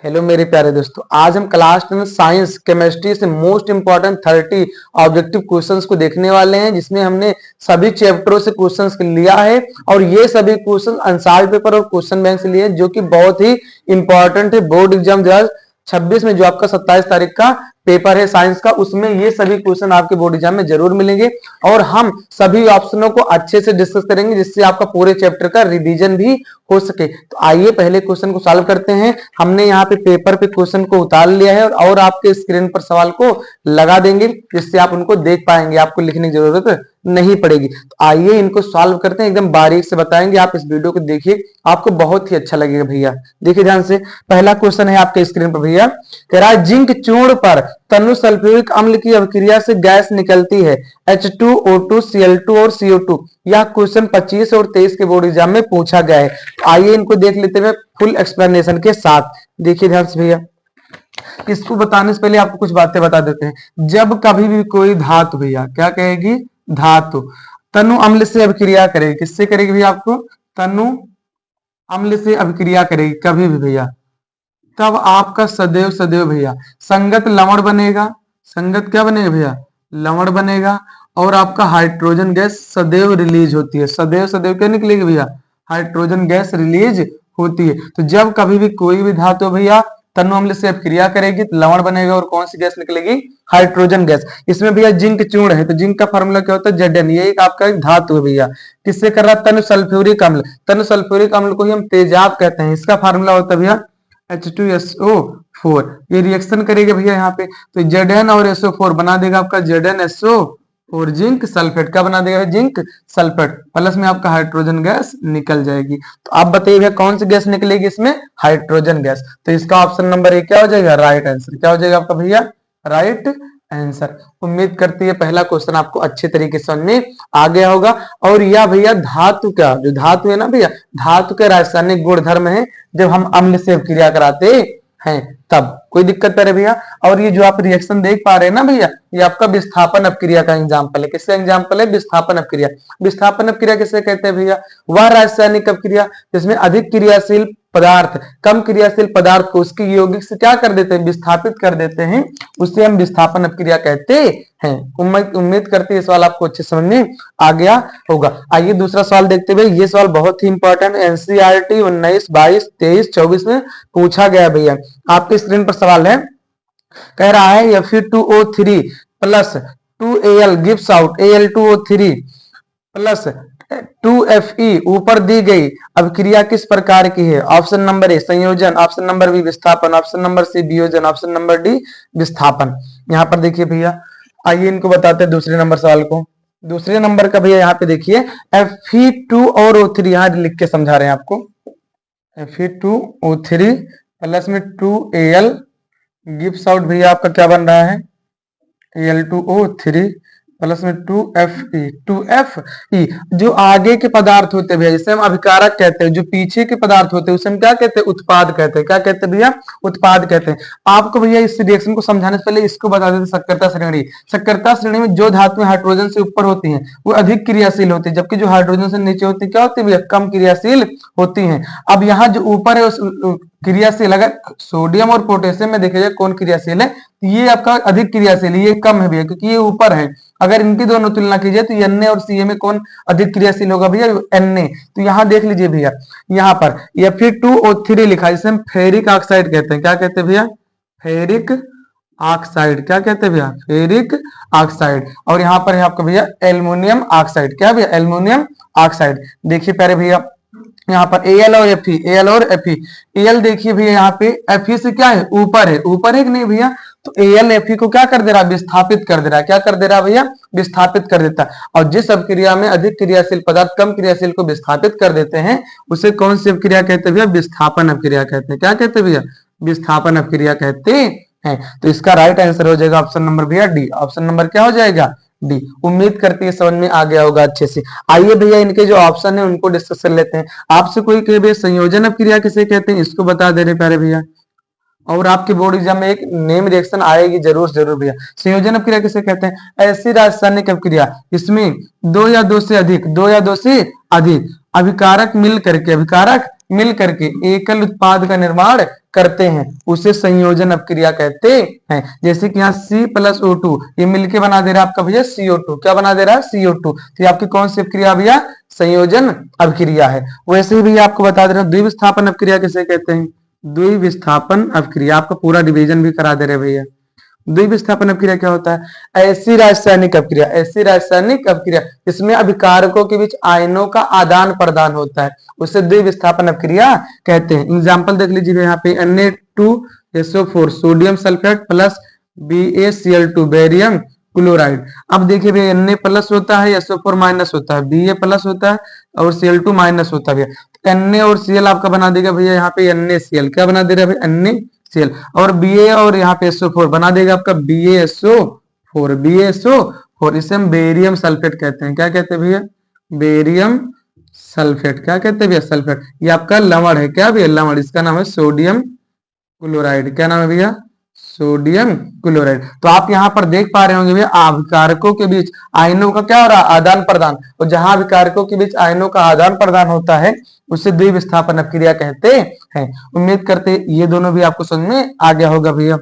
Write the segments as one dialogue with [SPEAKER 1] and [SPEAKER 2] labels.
[SPEAKER 1] Hello मेरे प्यारे दोस्तों, आज हम क्लास 10 साइंस केमिस्ट्री से मोस्ट इंपॉर्टेंट 30 ऑब्जेक्टिव क्वेश्चंस को देखने वाले हैं, जिसमें हमने सभी चैप्टरों से क्वेश्चंस लिया है और ये सभी क्वेश्चन आंसर पेपर और क्वेश्चन बैंक से लिए जो कि बहुत ही इंपॉर्टेंट है। बोर्ड एग्जाम 2026 में जो आपका 27 तारीख का पेपर है साइंस का, उसमें ये सभी क्वेश्चन आपके बोर्ड एग्जाम में जरूर मिलेंगे और हम सभी ऑप्शनों को अच्छे से डिस्कस करेंगे जिससे आपका पूरे चैप्टर का रिवीजन भी हो सके। तो आइए पहले क्वेश्चन को सॉल्व करते हैं। हमने यहाँ पे पेपर पे क्वेश्चन को उतार लिया है और आपके स्क्रीन पर सवाल को लगा देंगे जिससे आप उनको देख पाएंगे, आपको लिखने की जरूरत नहीं पड़ेगी। तो आइए इनको सॉल्व करते हैं, एकदम बारीक से बताएंगे। आप इस वीडियो को देखिए, आपको बहुत ही अच्छा लगेगा भैया। देखिए ध्यान से, पहला क्वेश्चन है आपके स्क्रीन पर भैया, कह रहा है जिंक चूर्ण पर तनु सल्फ्यूरिक अम्ल की अभिक्रिया से गैस निकलती है H2O2 Cl2 और CO2। यह क्वेश्चन 25 और 23 के बोर्ड एग्जाम में पूछा गया है। तो आइए इनको देख लेते हैं फुल एक्सप्लेनेशन के साथ। देखिए ध्यान से भैया, इसको बताने से पहले आपको कुछ बातें बता देते हैं। जब कभी भी कोई धातु भैया क्या कहेगी, धातु तनु अम्ल से अभिक्रिया करेगी, किससे करेगी भैया, आपको तनु अम्ल से अभिक्रिया करेगी कभी भी भैया, तब आपका सदैव सदैव भैया संगत लवण बनेगा। संगत क्या बनेगा भैया, लवण बनेगा और आपका हाइड्रोजन गैस सदैव रिलीज होती है। सदैव सदैव क्या निकलेगी भैया, हाइड्रोजन गैस रिलीज होती है। तो जब कभी भी कोई भी धातु भैया तनु अम्ल से अभिक्रिया करेगी तो लवण बनेगा और कौन सी गैस निकलेगी, हाइड्रोजन गैस। इसमें भैया जिंक चूर्ण है तो जिंक का फार्मूला क्या होता है, Zn। ये एक आपका एक धातु है भैया, किससे कर रहा है, तनु सल्फ्यूरिक अम्ल। तनु सल्फ्यूरिक अम्ल को ही हम तेजाब कहते हैं। इसका फार्मूला होता है भैया H2SO4। ये रिएक्शन करेगा भैया यहाँ पे तो Zn और SO4 बना देगा आपका ZnSO4 जिंक सल्फेट। क्या बना देगा, जिंक सल्फेट, प्लस में आपका हाइड्रोजन गैस निकल जाएगी। तो आप बताइए भैया कौन सी गैस निकलेगी इसमें, हाइड्रोजन गैस। तो इसका ऑप्शन नंबर 1 क्या हो जाएगा, राइट आंसर। क्या हो जाएगा आपका भैया, राइट आंसर। उम्मीद करती है पहला क्वेश्चन आपको अच्छे तरीके से समझ में आ गया होगा। और यह भैया धातु का जो धातु है ना भैया, धातु के रासायनिक गुणधर्म है जब हम अम्ल से अभिक्रिया कराते हैं तब। कोई दिक्कत है भैया। और ये जो आप रिएक्शन देख पा रहे हैं ना भैया, ये आपका विस्थापन अपक्रिया का एग्जाम्पल है। किसका एग्जाम्पल है, विस्थापन अपक्रिया। विस्थापन अपक्रिया किसे कहते हैं भैया, वह रासायनिक अपक्रिया जिसमें अधिक क्रियाशील पदार्थ कम क्रियाशील पदार्थ को उसकी यौगिक से क्या कर देते हैं, विस्थापित कर देते हैं, उसे हम विस्थापन अपक्रिया कहते हैं। उम्मीद करते हैं सवाल आपको अच्छे समझ में आ गया होगा। आइए दूसरा सवाल देखते हुए, ये सवाल बहुत ही इंपॉर्टेंट एनसीईआरटी 19, 22, 23, 24 में पूछा गया भैया। आपके स्क्रीन पर सवाल है, कह रहा है Fe2O3 plus 2Al gives out Al2O3 plus 2Fe ऊपर दी गई अभिक्रिया किस प्रकार की है। ऑप्शन नंबर ए संयोजन, ऑप्शन नंबर बी विस्थापन, ऑप्शन नंबर सी वियोजन, ऑप्शन नंबर डी विस्थापन। यहाँ पर देखिए भैया, आइए इनको बताते हैं दूसरे नंबर सवाल को। दूसरे नंबर का भैया यहाँ पे देखिए Fe2 और O3 यहाँ लिख के समझा रहे हैं आपको। Fe2O3 प्लस में 2Al गिव्स आउट भैया आपका क्या बन रहा है, Al2O3 प्लस में 2Fe जो आगे के पदार्थ होते हैं भैया जिसे हम अभिकारक कहते हैं, जो पीछे के पदार्थ होते हैं उसे हम क्या कहते हैं, उत्पाद कहते हैं। क्या कहते हैं भैया, उत्पाद कहते हैं। आपको भैया इस रिएक्शन को समझाने से पहले इसको बता देते, सक्रियता श्रेणी। सक्रियता श्रेणी में जो धातुएं हाइड्रोजन से ऊपर होती हैं वो अधिक क्रियाशील होती है, जबकि जो हाइड्रोजन से नीचे होती है क्या होती है भैया, कम क्रियाशील होती है। अब यहाँ जो ऊपर है उस क्रियाशील, अगर सोडियम और पोटेशियम में देखा जाए कौन क्रियाशील है, ये आपका अधिक क्रियाशील, ये कम है भैया क्योंकि ये ऊपर है। अगर इनकी दोनों तुलना की जाए तो Na और Ca में कौन अधिक क्रियाशील होगा भैया, Na। तो यहाँ देख लीजिए भैया, यहाँ पर Fe2O3 लिखा है, जिसे हम फेरिक ऑक्साइड कहते हैं। क्या कहते हैं भैया, फेरिक ऑक्साइड। क्या कहते हैं भैया, फेरिक ऑक्साइड। और यहाँ पर है आपका भैया एल्युमिनियम ऑक्साइड। क्या भैया, एल्युमिनियम ऑक्साइड। देखिए प्यारे भैया, यहाँ पर Al और Fe, Al और Fe। Al देखिए भैया यहाँ पे Fe से क्या है, ऊपर है, ऊपर है कि नहीं भैया। तो Al Fe को क्या कर दे रहा है, विस्थापित कर दे रहा है। क्या कर दे रहा है भैया, विस्थापित कर देता है। और जिस अपक्रिया में अधिक क्रियाशील पदार्थ कम क्रियाशील को विस्थापित कर देते हैं उसे कौन सी अपक्रिया कहते हैं भैया, विस्थापन अपक्रिया कहते हैं। क्या कहते हैं भैया, विस्थापन अपक्रिया कहते हैं। तो इसका राइट आंसर हो जाएगा ऑप्शन नंबर भैया डी। ऑप्शन नंबर क्या हो जाएगा, डी। उम्मीद करती है समझ में आ गया होगा अच्छे से। आइए भैया इनके जो ऑप्शन है उनको डिस्कस कर लेते हैं। आपसे कोई कहे भैया संयोजन अपक्रिया किसे कहते हैं, इसको बता दे रहे प्यारे भैया। और आपके बोर्ड एग्जाम में एक नेम रिएक्शन आएगी जरूर जरूर भैया। संयोजन अपक्रिया किसे कहते हैं, ऐसी रासायनिक अपक्रिया इसमें दो या दो से अधिक अभिकारक मिल करके, अभिकारक मिल करके एकल उत्पाद का निर्माण करते हैं उसे संयोजन अपक्रिया कहते हैं। जैसे कि यहाँ C+O2 ये मिलके बना दे रहा है आपका भैया CO2, क्या बना दे रहा है CO2, तो ये आपकी कौन सी अपक्रिया भैया, संयोजन अपक्रिया है। वैसे ही भैया आपको बता दे रहा हूँ द्विविस्थापन अपक्रिया किसे कहते हैं, द्विविस्थापन अपक्रिया, आपका पूरा डिवीजन भी करा दे रहे भैया। द्विविस्थापन अपक्रिया क्या होता है, ऐसी रासायनिक अपक्रिया, ऐसी रासायनिक अपक्रिया जिसमें अभिकारकों के बीच आयनों का आदान प्रदान होता है उसे द्विविस्थापन अपक्रिया कहते हैं। एग्जाम्पल देख लीजिए यहाँ पे Na2SO4 sodium sulphate plus BaCl2 barium chloride. अब देखिए भैया Na प्लस होता है, SO4 माइनस होता है, Ba प्लस होता है और Cl2 माइनस होता है भैया। Na और Cl आपका बना देगा भैया यहाँ पे NaCl, क्या बना दे रहा है भैया NaCl, और Ba और यहाँ पे SO4 बना देगा आपका BaSO4, इसे हम बेरियम सल्फेट कहते हैं। क्या कहते हैं भैया, बेरियम सल्फेट, क्या कहते हैं भैया सल्फेट। ये आपका लवण है, क्या भैया लवण, इसका नाम है सोडियम क्लोराइड, क्या नाम है भैया सोडियम क्लोराइड। तो आप यहाँ पर देख पा रहे होंगे भैया अभिकारकों के बीच आयनों का क्या हो रहा है, आदान प्रदान, और जहां अभिकारकों के बीच आयनों का आदान प्रदान होता है उसे द्विविस्थापन अपक्रिया कहते हैं। उम्मीद करते ये दोनों भी आपको समझ में आ गया होगा भैया।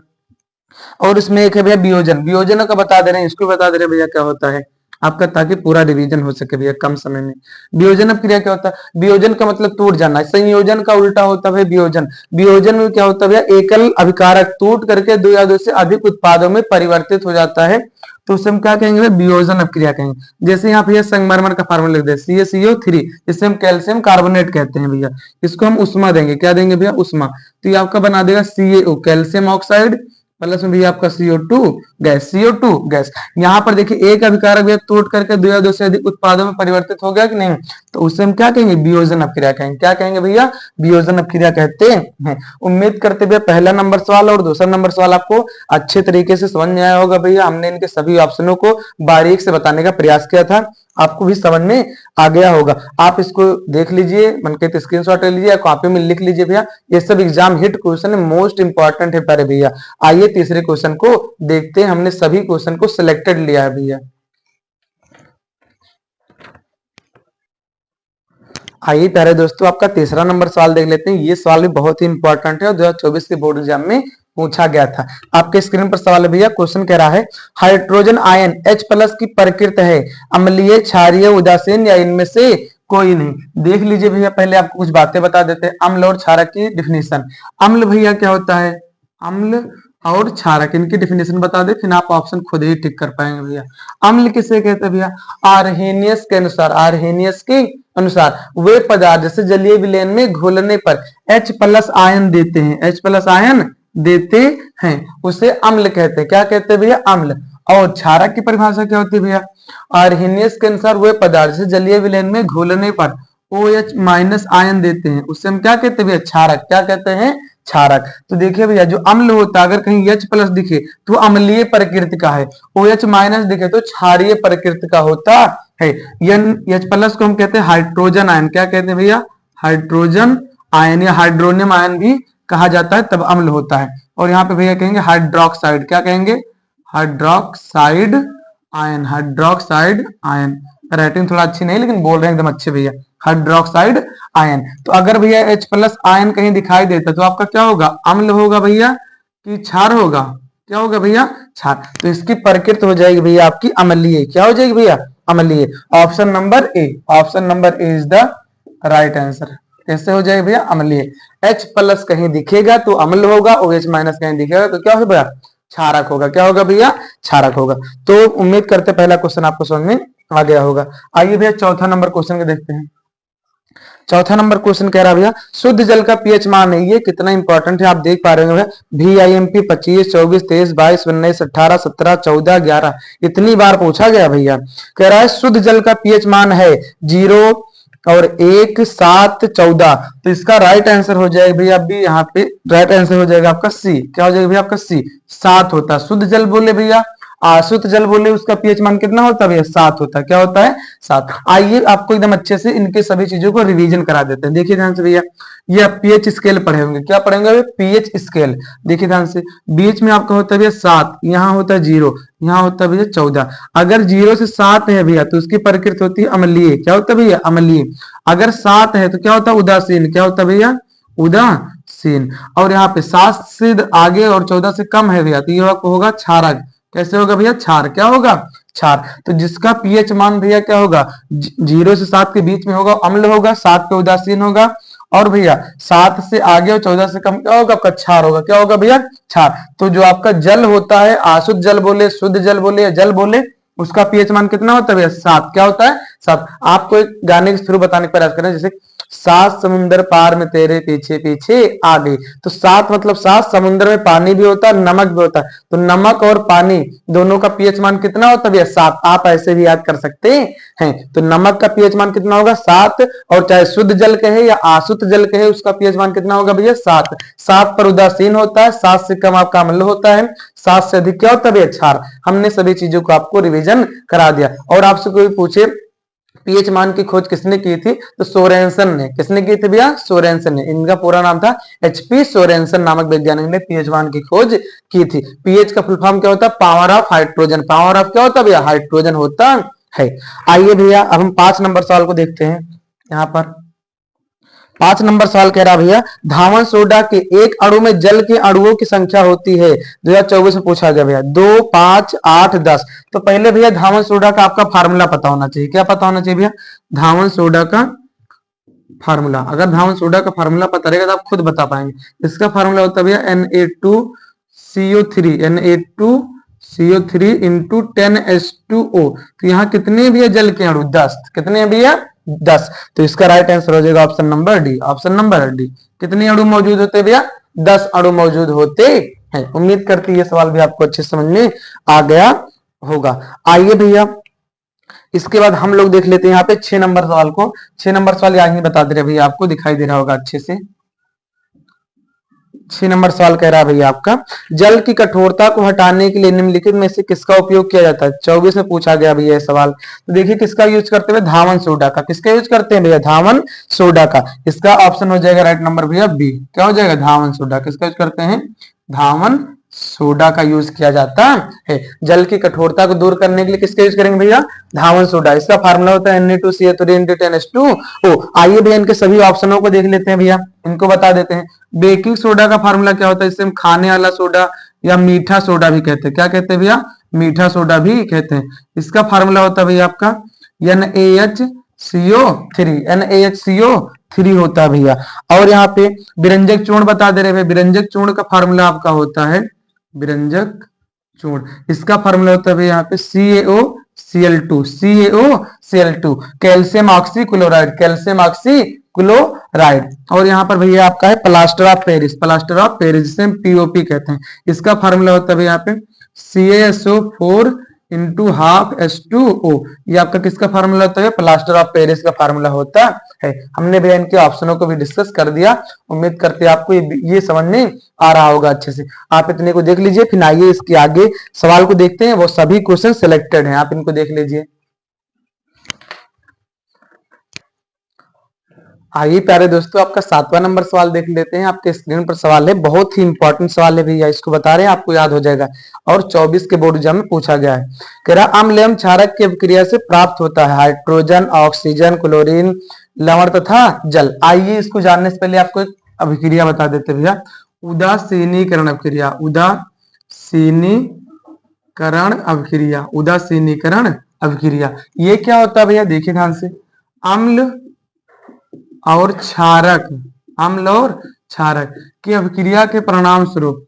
[SPEAKER 1] और इसमें एक है भैया वियोजन, वियोजन का बता दे रहे हैं, इसको बता दे रहे हैं भैया क्या होता है आपका, ताकि पूरा डिवीजन हो सके भैया कम समय में। वियोजन अपक्रिया क्या होता है, वियोजन का मतलब टूट जाना, संयोजन का उल्टा होता है वियोजन। वियोजन में क्या होता है भैया, एकल अभिकारक टूट करके दो या दो से अधिक उत्पादों में परिवर्तित हो जाता है, तो उसे हम क्या कहेंगे, वियोजन अपक्रिया कहेंगे। जैसे यहाँ भैया संगमरमर का फार्मूला लिख दे CaCO3, जिसे हम कैल्शियम कार्बोनेट कहते हैं भैया, इसको हम उष्मा देंगे, क्या देंगे भैया उष्मा, तो ये आपका बना देगा CaO कैल्शियम ऑक्साइड प्लस में भी आपका CO2 गैस। यहाँ पर देखिए एक अभिकारक भैया टूट करके दो या दो से अधिक उत्पादों में परिवर्तित हो गया कि नहीं, तो उसे हम क्या कहेंगे, वियोजन अपक्रिया कहेंगे। क्या कहेंगे भैया, वियोजन अपक्रिया कहते हैं। उम्मीद करते भैया पहला नंबर सवाल और दूसरा नंबर सवाल आपको अच्छे तरीके से समझ में आया होगा भैया। हमने इनके सभी ऑप्शनों को बारीक से बताने का प्रयास किया था, आपको भी समझ में आ गया होगा। आप इसको देख लीजिए, मन के स्क्रीनशॉट ले लीजिए, कॉपी में लिख लीजिए भैया, ये सब एग्जाम हिट क्वेश्चन है, मोस्ट इंपॉर्टेंट है प्यारे भैया। आइए तीसरे क्वेश्चन को देखते हैं, हमने सभी क्वेश्चन को सिलेक्टेड लिया है भैया। आइए प्यारे दोस्तों आपका तीसरा नंबर सवाल देख लेते हैं। ये सवाल भी बहुत ही इंपॉर्टेंट है और 2024 के बोर्ड एग्जाम में पूछा गया था। आपके स्क्रीन पर सवाल है भैया, क्वेश्चन कह रहा है हाइड्रोजन आयन H+ की प्रकृति है, अम्लीय, क्षारीय, उदासीन या इनमें से कोई नहीं। देख लीजिए भैया, पहले आपको कुछ बातें बता देते हैं। अम्ल और क्षारक की डिफिनेशन। अम्ल भैया क्या होता है, अम्ल और क्षारक, इनकी डिफिनेशन बता दे, फिर आप ऑप्शन खुद ही टिक कर पाएंगे भैया। अम्ल किसे कहते हैं भैया, आर्हेनियस के अनुसार, आर्हेनियस के अनुसार वे पदार्थ जैसे जलीय विलयन में घुलने पर H+ आयन देते हैं, H+ आयन देते हैं, उसे अम्ल कहते हैं। क्या कहते हैं भैया, अम्ल। और क्षारक की परिभाषा क्या होती है भैया, आर्हेनियस के अनुसार वे पदार्थ जैसे जलीय विलयन में घुलने पर OH- आयन देते हैं, उससे हम क्या कहते हैं भैया, क्षारक। क्या कहते हैं, क्षारक। तो देखिए भैया, जो अम्ल होता है अगर कहीं H+ दिखे तो अम्लीय प्रकृति का है, OH- दिखे तो क्षारीय प्रकृति का होता है। H+ को हम कहते हैं हाइड्रोजन आयन। क्या कहते हैं भैया, हाइड्रोजन आयन या हाइड्रोनियम आयन भी कहा जाता है, तब अम्ल होता है। और यहाँ पे भैया कहेंगे हाइड्रोक्साइड, क्या कहेंगे, hydroxide ion, hydroxide ion. Writing थोड़ा अच्छी नहीं लेकिन बोल रहे हैं एकदम अच्छे भैया, हाइड्रोक्साइड आयन। तो अगर भैया H+ आयन कहीं दिखाई देता तो आपका क्या होगा, अम्ल होगा भैया कि क्षार होगा, क्या होगा भैया, क्षार। तो इसकी प्रकृति हो जाएगी भैया आपकी अम्लीय। क्या हो जाएगी भैया, अम्लीय। Option number A, option number A is the right answer. कैसे हो जाएगा भैया, अम्लीय। H+ कहीं दिखेगा तो अम्ल होगा, OH- कहीं दिखेगा तो क्या होगा भैया, क्षारक होगा। क्या होगा भैया, क्षारक होगा। तो उम्मीद करते पहला क्वेश्चन आपको समझ में आ गया होगा। आइए भैया चौथा नंबर क्वेश्चन को देखते हैं। चौथा नंबर क्वेश्चन कह रहा भैया शुद्ध जल का पीएच मान है, ये कितना इंपॉर्टेंट है आप देख पा रहे होंगे। VIMP 25, 24, 23, 22, 19, 18, 17, 14, 11 इतनी बार पूछा गया भैया। कह रहा है शुद्ध जल का पीएच मान है 0 और 1, 7, 14। तो इसका राइट आंसर हो जाएगा भैया, अभी यहाँ पे राइट आंसर हो जाएगा आपका सी। क्या हो जाएगा भैया आपका सी, 7 होता है। शुद्ध जल बोले भैया आसुत जल बोले उसका पीएच मान कितना होता है भैया 7 होता है। क्या होता है 7। आइए आपको एकदम अच्छे से इनके सभी चीजों को रिवीजन करा देते हैं। देखिए ध्यान से भैया, ये आप पीएच स्केल पढ़े होंगे। क्या पढ़ेंगे पीएच स्केल। देखिए ध्यान से, बीच में आपका होता है भैया 7, यहाँ होता है 0, यहाँ होता है भैया 14। अगर 0 से 7 है भैया तो उसकी प्रकृति होती है अम्लीय। क्या होता है भैया अम्लीय। अगर 7 है तो क्या होता है उदासीन। क्या होता है भैया उदासीन। और यहाँ पे 7 से आगे और 14 से कम है भैया तो ये होगा क्षारक। कैसे होगा भैया क्षार। क्या होगा क्षार। तो जिसका पीएच मान भैया क्या होगा 0 से 7 के बीच में होगा अम्ल होगा, 7 पे उदासीन होगा, और भैया 7 से आगे और 14 से कम क्या होगा आपका क्षार होगा। क्या होगा भैया क्षार। तो जो आपका जल होता है आशुद्ध जल बोले, शुद्ध जल बोले या जल बोले, उसका पीएच मान कितना होता है भैया 7। क्या होता है 7। आपको एक गाने के थ्रू बताने का प्रयास करें, जैसे 7 समुंदर पार में तेरे पीछे पीछे आ गई। तो 7 मतलब 7 समुद्र में पानी भी होता है नमक भी होता है। तो नमक और पानी दोनों का पीएच मान कितना होता है भैया 7। आप ऐसे भी याद कर सकते हैं। तो नमक का पीएच मान कितना होगा 7, और चाहे शुद्ध जल कहे या आशुद्ध जल कहे उसका पीएच मान कितना होगा भैया 7। 7 पर उदासीन होता है, 7 से कम आपका अम्ल होता है, 7 से अधिक क्या होता है भैया क्षार। हमने सभी चीजों को आपको रिविजन करा दिया। और आपसे कोई पूछे पीएच मान की खोज किसने की थी, तो सोरेनसन ने। किसने की थी भैया सोरेनसन ने। इनका पूरा नाम था एचपी सोरेनसन नामक वैज्ञानिक ने पीएच मान की खोज की थी। पीएच का फुल फॉर्म क्या होता है power of hydrogen. Power of क्या होता है भैया हाइड्रोजन होता है। आइए भैया अब हम 5 नंबर सवाल को देखते हैं। यहाँ पर 5 नंबर सवाल कह रहा भैया धावन सोडा के एक अणु में जल के अणुओं की संख्या होती है। 2024 में पूछा गया भैया 2, 5, 8, 10। तो पहले भैया धावन सोडा का आपका फार्मूला पता होना चाहिए। क्या पता होना चाहिए भैया धावन सोडा का फार्मूला। अगर धावन सोडा का फार्मूला पता रहेगा तो आप खुद बता पाएंगे। इसका फार्मूला होता है भैया Na2CO3 Na2CO3 इंटू 10H2O। तो यहाँ कितने भैया जल के अणु 10। कितने भैया 10। तो इसका राइट आंसर हो जाएगा option number D. Option number D. कितने अणु मौजूद होते हैं भैया 10 अणु मौजूद होते हैं। उम्मीद करती है ये सवाल भी आपको अच्छे समझ में आ गया होगा। आइए भैया इसके बाद हम लोग देख लेते हैं यहाँ पे 6 नंबर सवाल को। 6 नंबर सवाल यहाँ ही बता दे रहे भैया, आपको दिखाई दे रहा होगा अच्छे से। 6 नंबर सवाल कह रहा है भैया आपका जल की कठोरता को हटाने के लिए निम्नलिखित में से किसका उपयोग किया जाता है। 24 में पूछा गया भैया सवाल। तो देखिए किसका यूज करते हैं धावन सोडा का। किसका यूज करते हैं भैया धावन सोडा का। इसका ऑप्शन हो जाएगा राइट नंबर भैया बी। क्या हो जाएगा धावन सोडा। किसका यूज करते हैं धावन सोडा का यूज किया जाता है। जल की कठोरता को दूर करने के लिए किसका यूज करेंगे भैया धावन सोडा। इसका फार्मूला होता है Na2CO3 इंटू 10H2O। आइए भैया इनके सभी ऑप्शनों को देख लेते हैं भैया, इनको बता देते हैं। बेकिंग सोडा का फार्मूला क्या होता है, इसे हम खाने वाला सोडा या मीठा सोडा भी कहते हैं। क्या कहते हैं भैया मीठा सोडा भी कहते हैं। इसका फार्मूला होता है भैया आपका NaHCO3 होता है भैया। और यहाँ पे विरंजक चूर्ण बता दे रहे हैं। विरंजक चूर्ण का फार्मूला आपका होता है विरंजक चूर्ण। इसका फार्मूला होता है यहाँ पे CaOCl2 calcium oxychloride. Calcium oxychloride. और यहाँ पर भैया आपका है plaster of Paris. Plaster of Paris जिसे हम POP कहते हैं। इसका फार्मूला होता है यहाँ पे CaSO4 इंटू हाफ H2O। ये आपका किसका फार्मूला होता है प्लास्टर ऑफ पेरिस का फार्मूला होता है। हमने भैया इनके ऑप्शनों को भी डिस्कस कर दिया। उम्मीद करते हैं आपको ये समझ में आ रहा होगा अच्छे से। आप इतने को देख लीजिए, फिर आइए इसके आगे सवाल को देखते हैं। वो सभी क्वेश्चन सिलेक्टेड हैं, आप इनको देख लीजिए। आइए प्यारे दोस्तों आपका 7वां नंबर सवाल देख लेते हैं। आपके स्क्रीन पर सवाल है, बहुत ही इंपॉर्टेंट सवाल है भैया, इसको बता रहे हैं आपको याद हो जाएगा। और 24 के बोर्ड एग्जाम में पूछा गया है। कह रहा अम्ल एवं क्षारक की अभिक्रिया से प्राप्त होता है हाइड्रोजन, ऑक्सीजन, क्लोरीन, लवण तथा जल। आइए इसको जानने से पहले आपको एक अभिक्रिया बता देते भैया। उदासीनीकरण अभिक्रिया। उदासीनीकरण अभिक्रिया। उदासीनीकरण अभिक्रिया ये क्या होता है भैया देखिए ध्यान से। अम्ल और क्षारक, अम्ल और क्षारक की अभिक्रिया के परिणाम स्वरूप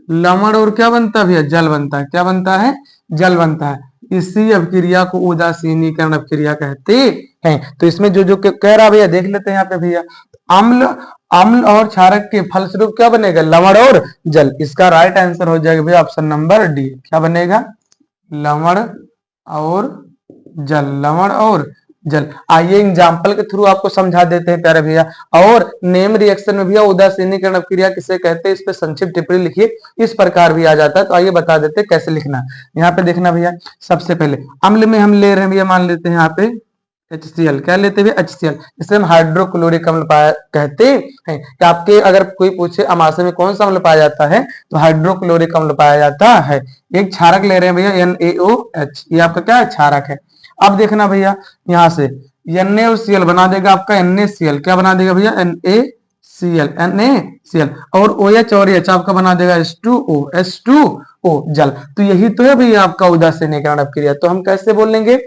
[SPEAKER 1] लवण और क्या बनता है भैया जल बनता है। क्या बनता है जल बनता है। इसी अभिक्रिया को उदासीनीकरण अभिक्रिया कहते हैं। तो इसमें जो जो कह रहा भैया देख लेते हैं यहाँ पे भैया। अम्ल और क्षारक के फलस्वरूप क्या बनेगा लवण और जल। इसका राइट आंसर हो जाएगा भैया ऑप्शन नंबर डी। क्या बनेगा लवण और जल। लवण और जल। आइए एग्जाम्पल के थ्रू आपको समझा देते हैं प्यारे भैया। और नेम रिएक्शन में भैया उदासीनीकरण अपक्रिया किसे कहते हैं, इस पे संक्षिप्त टिप्पणी लिखिए, इस प्रकार भी आ जाता है। तो आइए बता देते हैं कैसे लिखना। यहाँ पे देखना भैया, सबसे पहले अम्ल में हम ले रहे हैं भैया, मान लेते हैं यहाँ पे HCl, क्या लेते हैं HCl, इसे हम हाइड्रोक्लोरिक अम्ल कहते हैं। कि आपके अगर कोई पूछे अमाशय में कौन सा अम्ल पाया जाता है, तो हाइड्रोक्लोरिक अम्ल पाया जाता है। एक क्षारक ले रहे हैं भैया NaOH, ये आपका क्या है, क्षारक है। अब देखना भैया यहाँ से NaCl बना देगा आपका NaCl, क्या बना देगा भैया NaCl, और OH और H आपका बना देगा H2O जल। तो यही तो है भैया आपका उदासीनीकरण अपक्रिया। तो हम कैसे बोल लेंगे,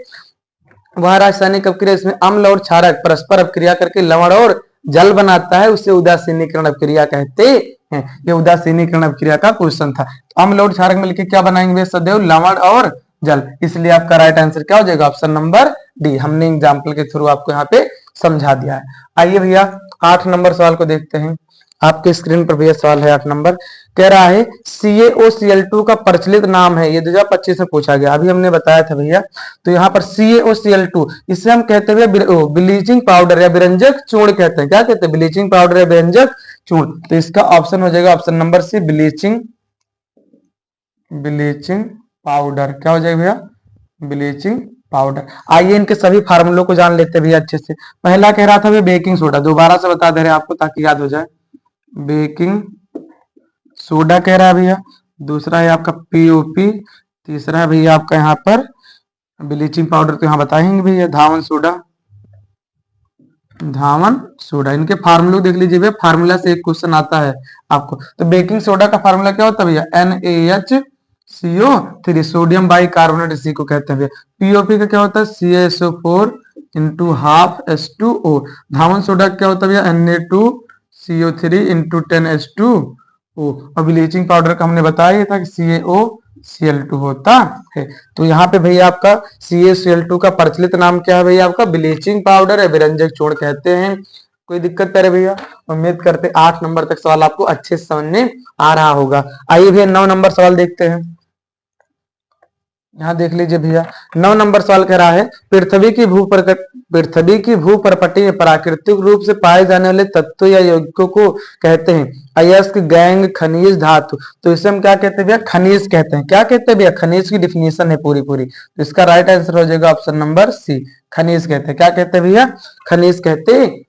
[SPEAKER 1] वह रासायनिक अपक्रिया इसमें अम्ल और क्षारक परस्पर अपक्रिया करके लवण और जल बनाता है, उसे उदासीनीकरण अपक्रिया कहते हैं। ये उदासीनीकरण अपक्रिया का क्वेश्चन था। अम्ल और क्षारक मिलकर क्या बनाएंगे, सदैव लवण और जल। इसलिए आपका राइट आंसर क्या हो जाएगा, ऑप्शन नंबर डी। हमने एग्जाम्पल के थ्रू आपको यहाँ पे समझा दिया है। आइए भैया 8 नंबर सवाल को देखते हैं। आपके स्क्रीन पर भैया सवाल है 8 नंबर, कह रहा है CaOCl2 का प्रचलित नाम है। ये 2025 में पूछा गया, अभी हमने बताया था भैया। तो यहाँ पर CaOCl2, इसे हम कहते हैं ब्लीचिंग पाउडर या विरंजक चूर्ण कहते हैं। क्या कहते हैं, ब्लीचिंग पाउडर या विरंजक चूर्ण। तो इसका ऑप्शन हो जाएगा option number C, bleaching powder. क्या हो जाएगा भैया, ब्लीचिंग पाउडर। आइए इनके सभी फार्मूलों को जान लेते हैं भैया अच्छे से। पहला कह रहा था भैया बेकिंग सोडा, दोबारा से बता दे रहे हैं आपको ताकि याद हो जाए। बेकिंग सोडा कह रहा है भैया, दूसरा है आपका POP, तीसरा है भैया आपका यहाँ पर ब्लीचिंग पाउडर, तो यहाँ बताएंगे भैया धावन सोडा। इनके फार्मूले देख लीजिए भैया, फार्मूला से एक क्वेश्चन आता है आपको। तो बेकिंग सोडा का फार्मूला क्या होता है भैया, NaHCO3, सोडियम बाई कार्बोनेट, इसी को कहते हैं भैया। POP का क्या होता है, CaSO4 इंटू हाफ H2O। धावन सोडा क्या होता है भैया, Na2CO3 इंटू 10H2O। और ब्लीचिंग पाउडर का हमने बताया था कि CaOCl2 होता है। तो यहाँ पे भैया आपका CaCl2 का प्रचलित नाम क्या है भैया, आपका ब्लीचिंग पाउडर है, विरंजक चूर्ण कहते हैं। कोई दिक्कत करे भैया, उम्मीद करते 8 नंबर तक सवाल आपको अच्छे से समझ में आ रहा होगा। आइए भैया 9 नंबर सवाल देखते हैं। यहाँ देख लीजिए भैया 9 नंबर सवाल कह रहा है, पृथ्वी की भूपरपटी में प्राकृतिक रूप से पाए जाने वाले तत्व या यौगिकों को कहते हैं अयस्क, गैंग, खनिज, धातु। तो इसे हम क्या कहते हैं भैया, खनिज कहते हैं। क्या कहते हैं भैया, खनिज की डिफिनेशन है पूरी। तो इसका राइट आंसर हो जाएगा ऑप्शन नंबर सी, खनिज कहते हैं। क्या कहते हैं भैया, खनिज कहते हैं।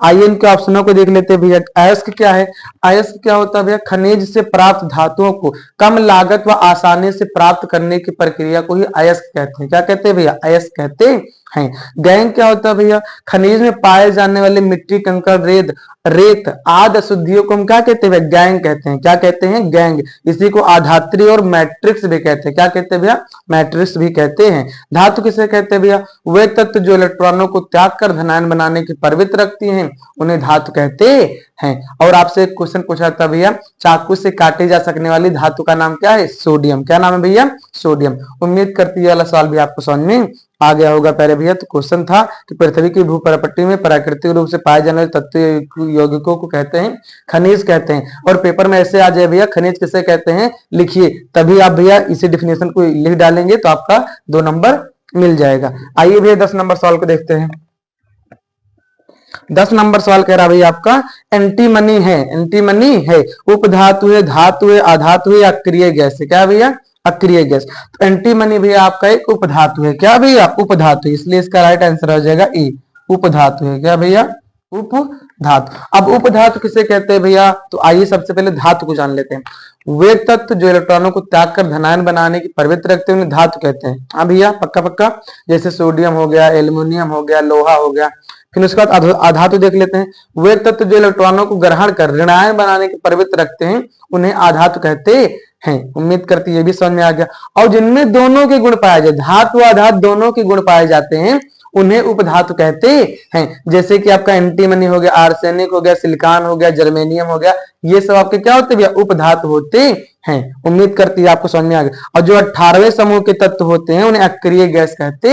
[SPEAKER 1] आइए इनके ऑप्शनों को देख लेते हैं भैया। अयस्क क्या है, अयस्क क्या होता है भैया, खनिज से प्राप्त धातुओं को कम लागत व आसानी से प्राप्त करने की प्रक्रिया को ही अयस्क कहते हैं। क्या कहते हैं भैया, अयस्क कहते हैं। गैंग क्या होता है भैया, खनिज में पाए जाने वाले मिट्टी, कंकड़, रेत आदि अशुद्धियों को हम क्या कहते हैं, गैंग कहते हैं। क्या कहते हैं, गैंग। इसी को आधात्री और मैट्रिक्स भी कहते हैं। क्या कहते हैं भैया, मैट्रिक्स भी कहते हैं। धातु किसे कहते हैं भैया, वे तत्व जो इलेक्ट्रॉनों को त्याग कर धनायन बनाने की प्रवृत्ति रखती हैं, उन्हें धातु कहते हैं। और आपसे एक क्वेश्चन पूछा था भैया, चाकू से काटे जा सकने वाली धातु का नाम क्या है, सोडियम। क्या नाम है भैया, सोडियम। उम्मीद करती है वाला सवाल भी आपको समझ में आ गया होगा प्यारे भैया। तो क्वेश्चन था कि पृथ्वी की भूपरपट्टी में प्राकृतिक रूप से पाए जाने वाले तत्व यौगिकों को कहते हैं खनिज कहते हैं। और पेपर में ऐसे आ जाए भैया, खनिज किसे कहते हैं लिखिए, तभी आप भैया इसी डिफिनेशन को लिख डालेंगे तो आपका 2 नंबर मिल जाएगा। आइए भैया 10 नंबर सवाल को देखते हैं। 10 नंबर सवाल कह रहा भैया आपका एंटीमनी है, उपधातु है, धातु है, अधातु है, अक्रिय गैस है। क्या भैया, अक्रिय गैस। तो एंटीमनी भैया आपका एक उपधातु है। क्या भैया, उपधातु, इसलिए इसका राइट आंसर हो जाएगा ई, उपधातु है। क्या भैया, उपधातु। अब उपधातु किसे कहते हैं भैया, तो आइए सबसे पहले धातु को जान लेते हैं। वे तत्व जो इलेक्ट्रॉनों को त्याग कर धनायन बनाने की प्रवृत्ति रखते हैं, उन्हें धातु कहते हैं। हाँ भैया, पक्का। जैसे सोडियम हो गया, एल्युमिनियम हो गया, लोहा हो गया। फिर उसके बाद अधातु देख लेते हैं। वे तत्व जो इलेक्ट्रॉनों को ग्रहण कर ऋणायन बनाने की प्रवृत्ति रखते हैं, उन्हें अधातु कहते हैं। उम्मीद करती है ये भी समझ में आ गया। और जिनमें दोनों के गुण पाए जाते, धातु अधातु दोनों के गुण पाए जाते हैं, उन्हें उपधातु कहते हैं। जैसे कि आपका एंटीमनी हो गया, आर्सेनिक हो गया, सिलिकॉन हो गया, जर्मेनियम हो गया, ये सब आपके क्या होते हैं, उपधातु होते हैं। उम्मीद करती है आपको समझ में आ गया। और जो 18वें समूह के तत्व होते हैं, उन्हें अक्रिय गैस कहते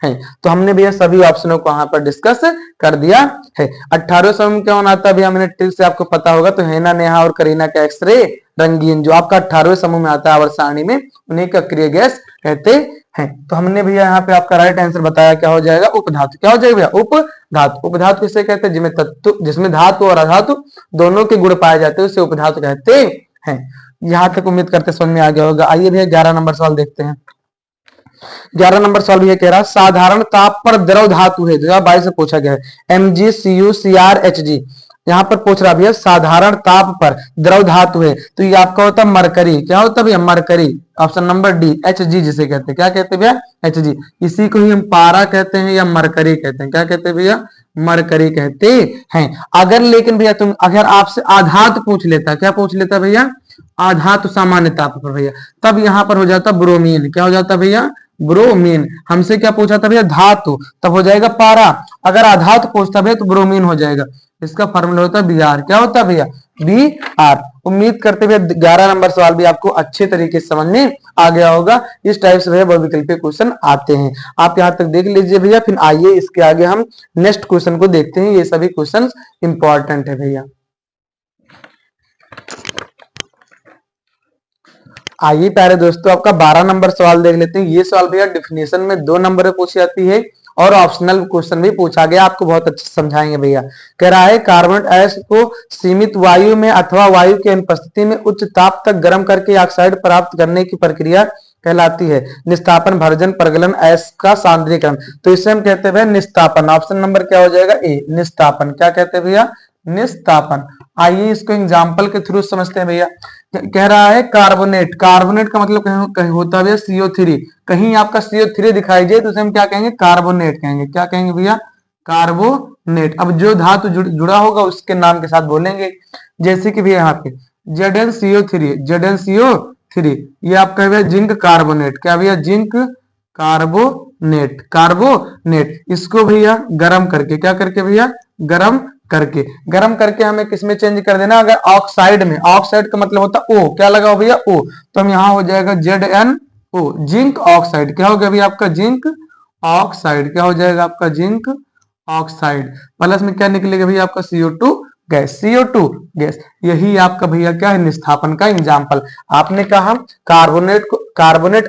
[SPEAKER 1] हैं। तो हमने भैया सभी ऑप्शनों को यहाँ पर डिस्कस कर दिया है। 18वें समूह क्या होना था भैया, मैंने ट्रिक से आपको पता होगा। तो हैना, नेहा और करीना का एक्सरे रंगीन, जो आपका 18वें समूह में आता है आवर्त सारणी में, उन्हें अक्रिय गैस कहते है। तो हमने भैया यहाँ पे आपका राइट आंसर बताया, क्या हो जाएगा, उपधातु। क्या हो जाएगा भैया, उपधातु। उपधातु किसे कहते हैं, जिसमें तत्व, जिसमें धातु और अधातु दोनों के गुण पाए जाते हैं, उसे उपधातु कहते हैं। यहां तक उम्मीद करते समझ में आ गया होगा। आइए भैया 11 नंबर सवाल देखते हैं। 11 नंबर सवाल ये कह रहा है, साधारण ताप पर द्रव धातु है, 2022 से पूछा गया है, MgCuCrHg। यहाँ पर पूछ रहा भैया साधारण ताप पर द्रव धातु है, तो ये आपका होता है मरकरी। क्या होता है भैया, mercury. Option number D, Hg जिसे कहते हैं। क्या कहते हैं भैया, Hg। इसी को ही हम पारा कहते हैं या मरकरी कहते हैं। क्या कहते हैं भैया, मरकरी कहते हैं। अगर लेकिन भैया अगर आपसे आधात पूछ लेता, क्या पूछ लेता भैया, आधातु सामान्य ताप पर भैया, तब यहाँ पर हो जाता ब्रोमीन। क्या हो जाता भैया, ब्रोमीन। हमसे क्या पूछा था भैया, धातु, तब हो जाएगा पारा। अगर आधातु पूछता भैया तो ब्रोमीन हो जाएगा। इसका फॉर्मूला होता है Br। क्या होता है भैया, Br। उम्मीद करते हुए 11 नंबर सवाल भी आपको अच्छे तरीके से समझ में आ गया होगा। इस टाइप से भैया बहुविकल्पीय क्वेश्चन आते हैं। आप यहाँ तक देख लीजिए भैया, फिर आइए इसके आगे हम नेक्स्ट क्वेश्चन को देखते हैं। ये सभी क्वेश्चन इंपॉर्टेंट है भैया। आइए प्यारे दोस्तों, आपका 12 नंबर सवाल देख लेते हैं। ये सवाल भैया डिफिनेशन में 2 नंबर में पूछी जाती है और ऑप्शनल क्वेश्चन भी पूछा गया, आपको बहुत अच्छे समझाएंगे भैया। कह रहा है कार्बन गैस को सीमित वायु में अथवा वायु की अनुपस्थिति में उच्च ताप तक गर्म करके ऑक्साइड प्राप्त करने की प्रक्रिया कहलाती है निस्तापन, भर्जन, प्रगलन, ऐश का सांद्रीकरण। तो इसे हम कहते हैं निस्तापन। ऑप्शन नंबर क्या हो जाएगा, ए, निस्तापन। क्या कहते हैं भैया, निस्तापन। आइए इसको एग्जाम्पल के थ्रू समझते हैं भैया। कह रहा है कार्बोनेट। कार्बोनेट का मतलब कहीं होता है CO3। कहीं आपका CO3 दिखाई दे तो उसे हम क्या कहेंगे, कार्बोनेट कहेंगे। क्या कहेंगे भैया, कार्बोनेट। अब जो धातु जुड़ा होगा उसके नाम के साथ बोलेंगे। जैसे कि भैया यहाँ पे ZnCO3, ZnCO3 ये आपका भैया जिंक कार्बोनेट। क्या भैया, जिंक कार्बोनेट, कार्बोनेट। इसको भैया गर्म करके, क्या करके भैया, गर्म करके, गर्म करके हमें किसमें चेंज कर देना, अगर ऑक्साइड में, ऑक्साइड का मतलब होता है O। क्या लगा भैया, O। तो हम यहाँ हो जाएगा ZnO, जिंक ऑक्साइड। क्या हो गया भैया आपका, जिंक ऑक्साइड। क्या हो जाएगा आपका, जिंक ऑक्साइड। प्लस में क्या निकलेगा भैया आपका, CO2 गैस, CO2 गैस। यही आपका भैया क्या है, निस्तापन का एग्जाम्पल। आपने कहा कार्बोनेट को, कार्बोनेट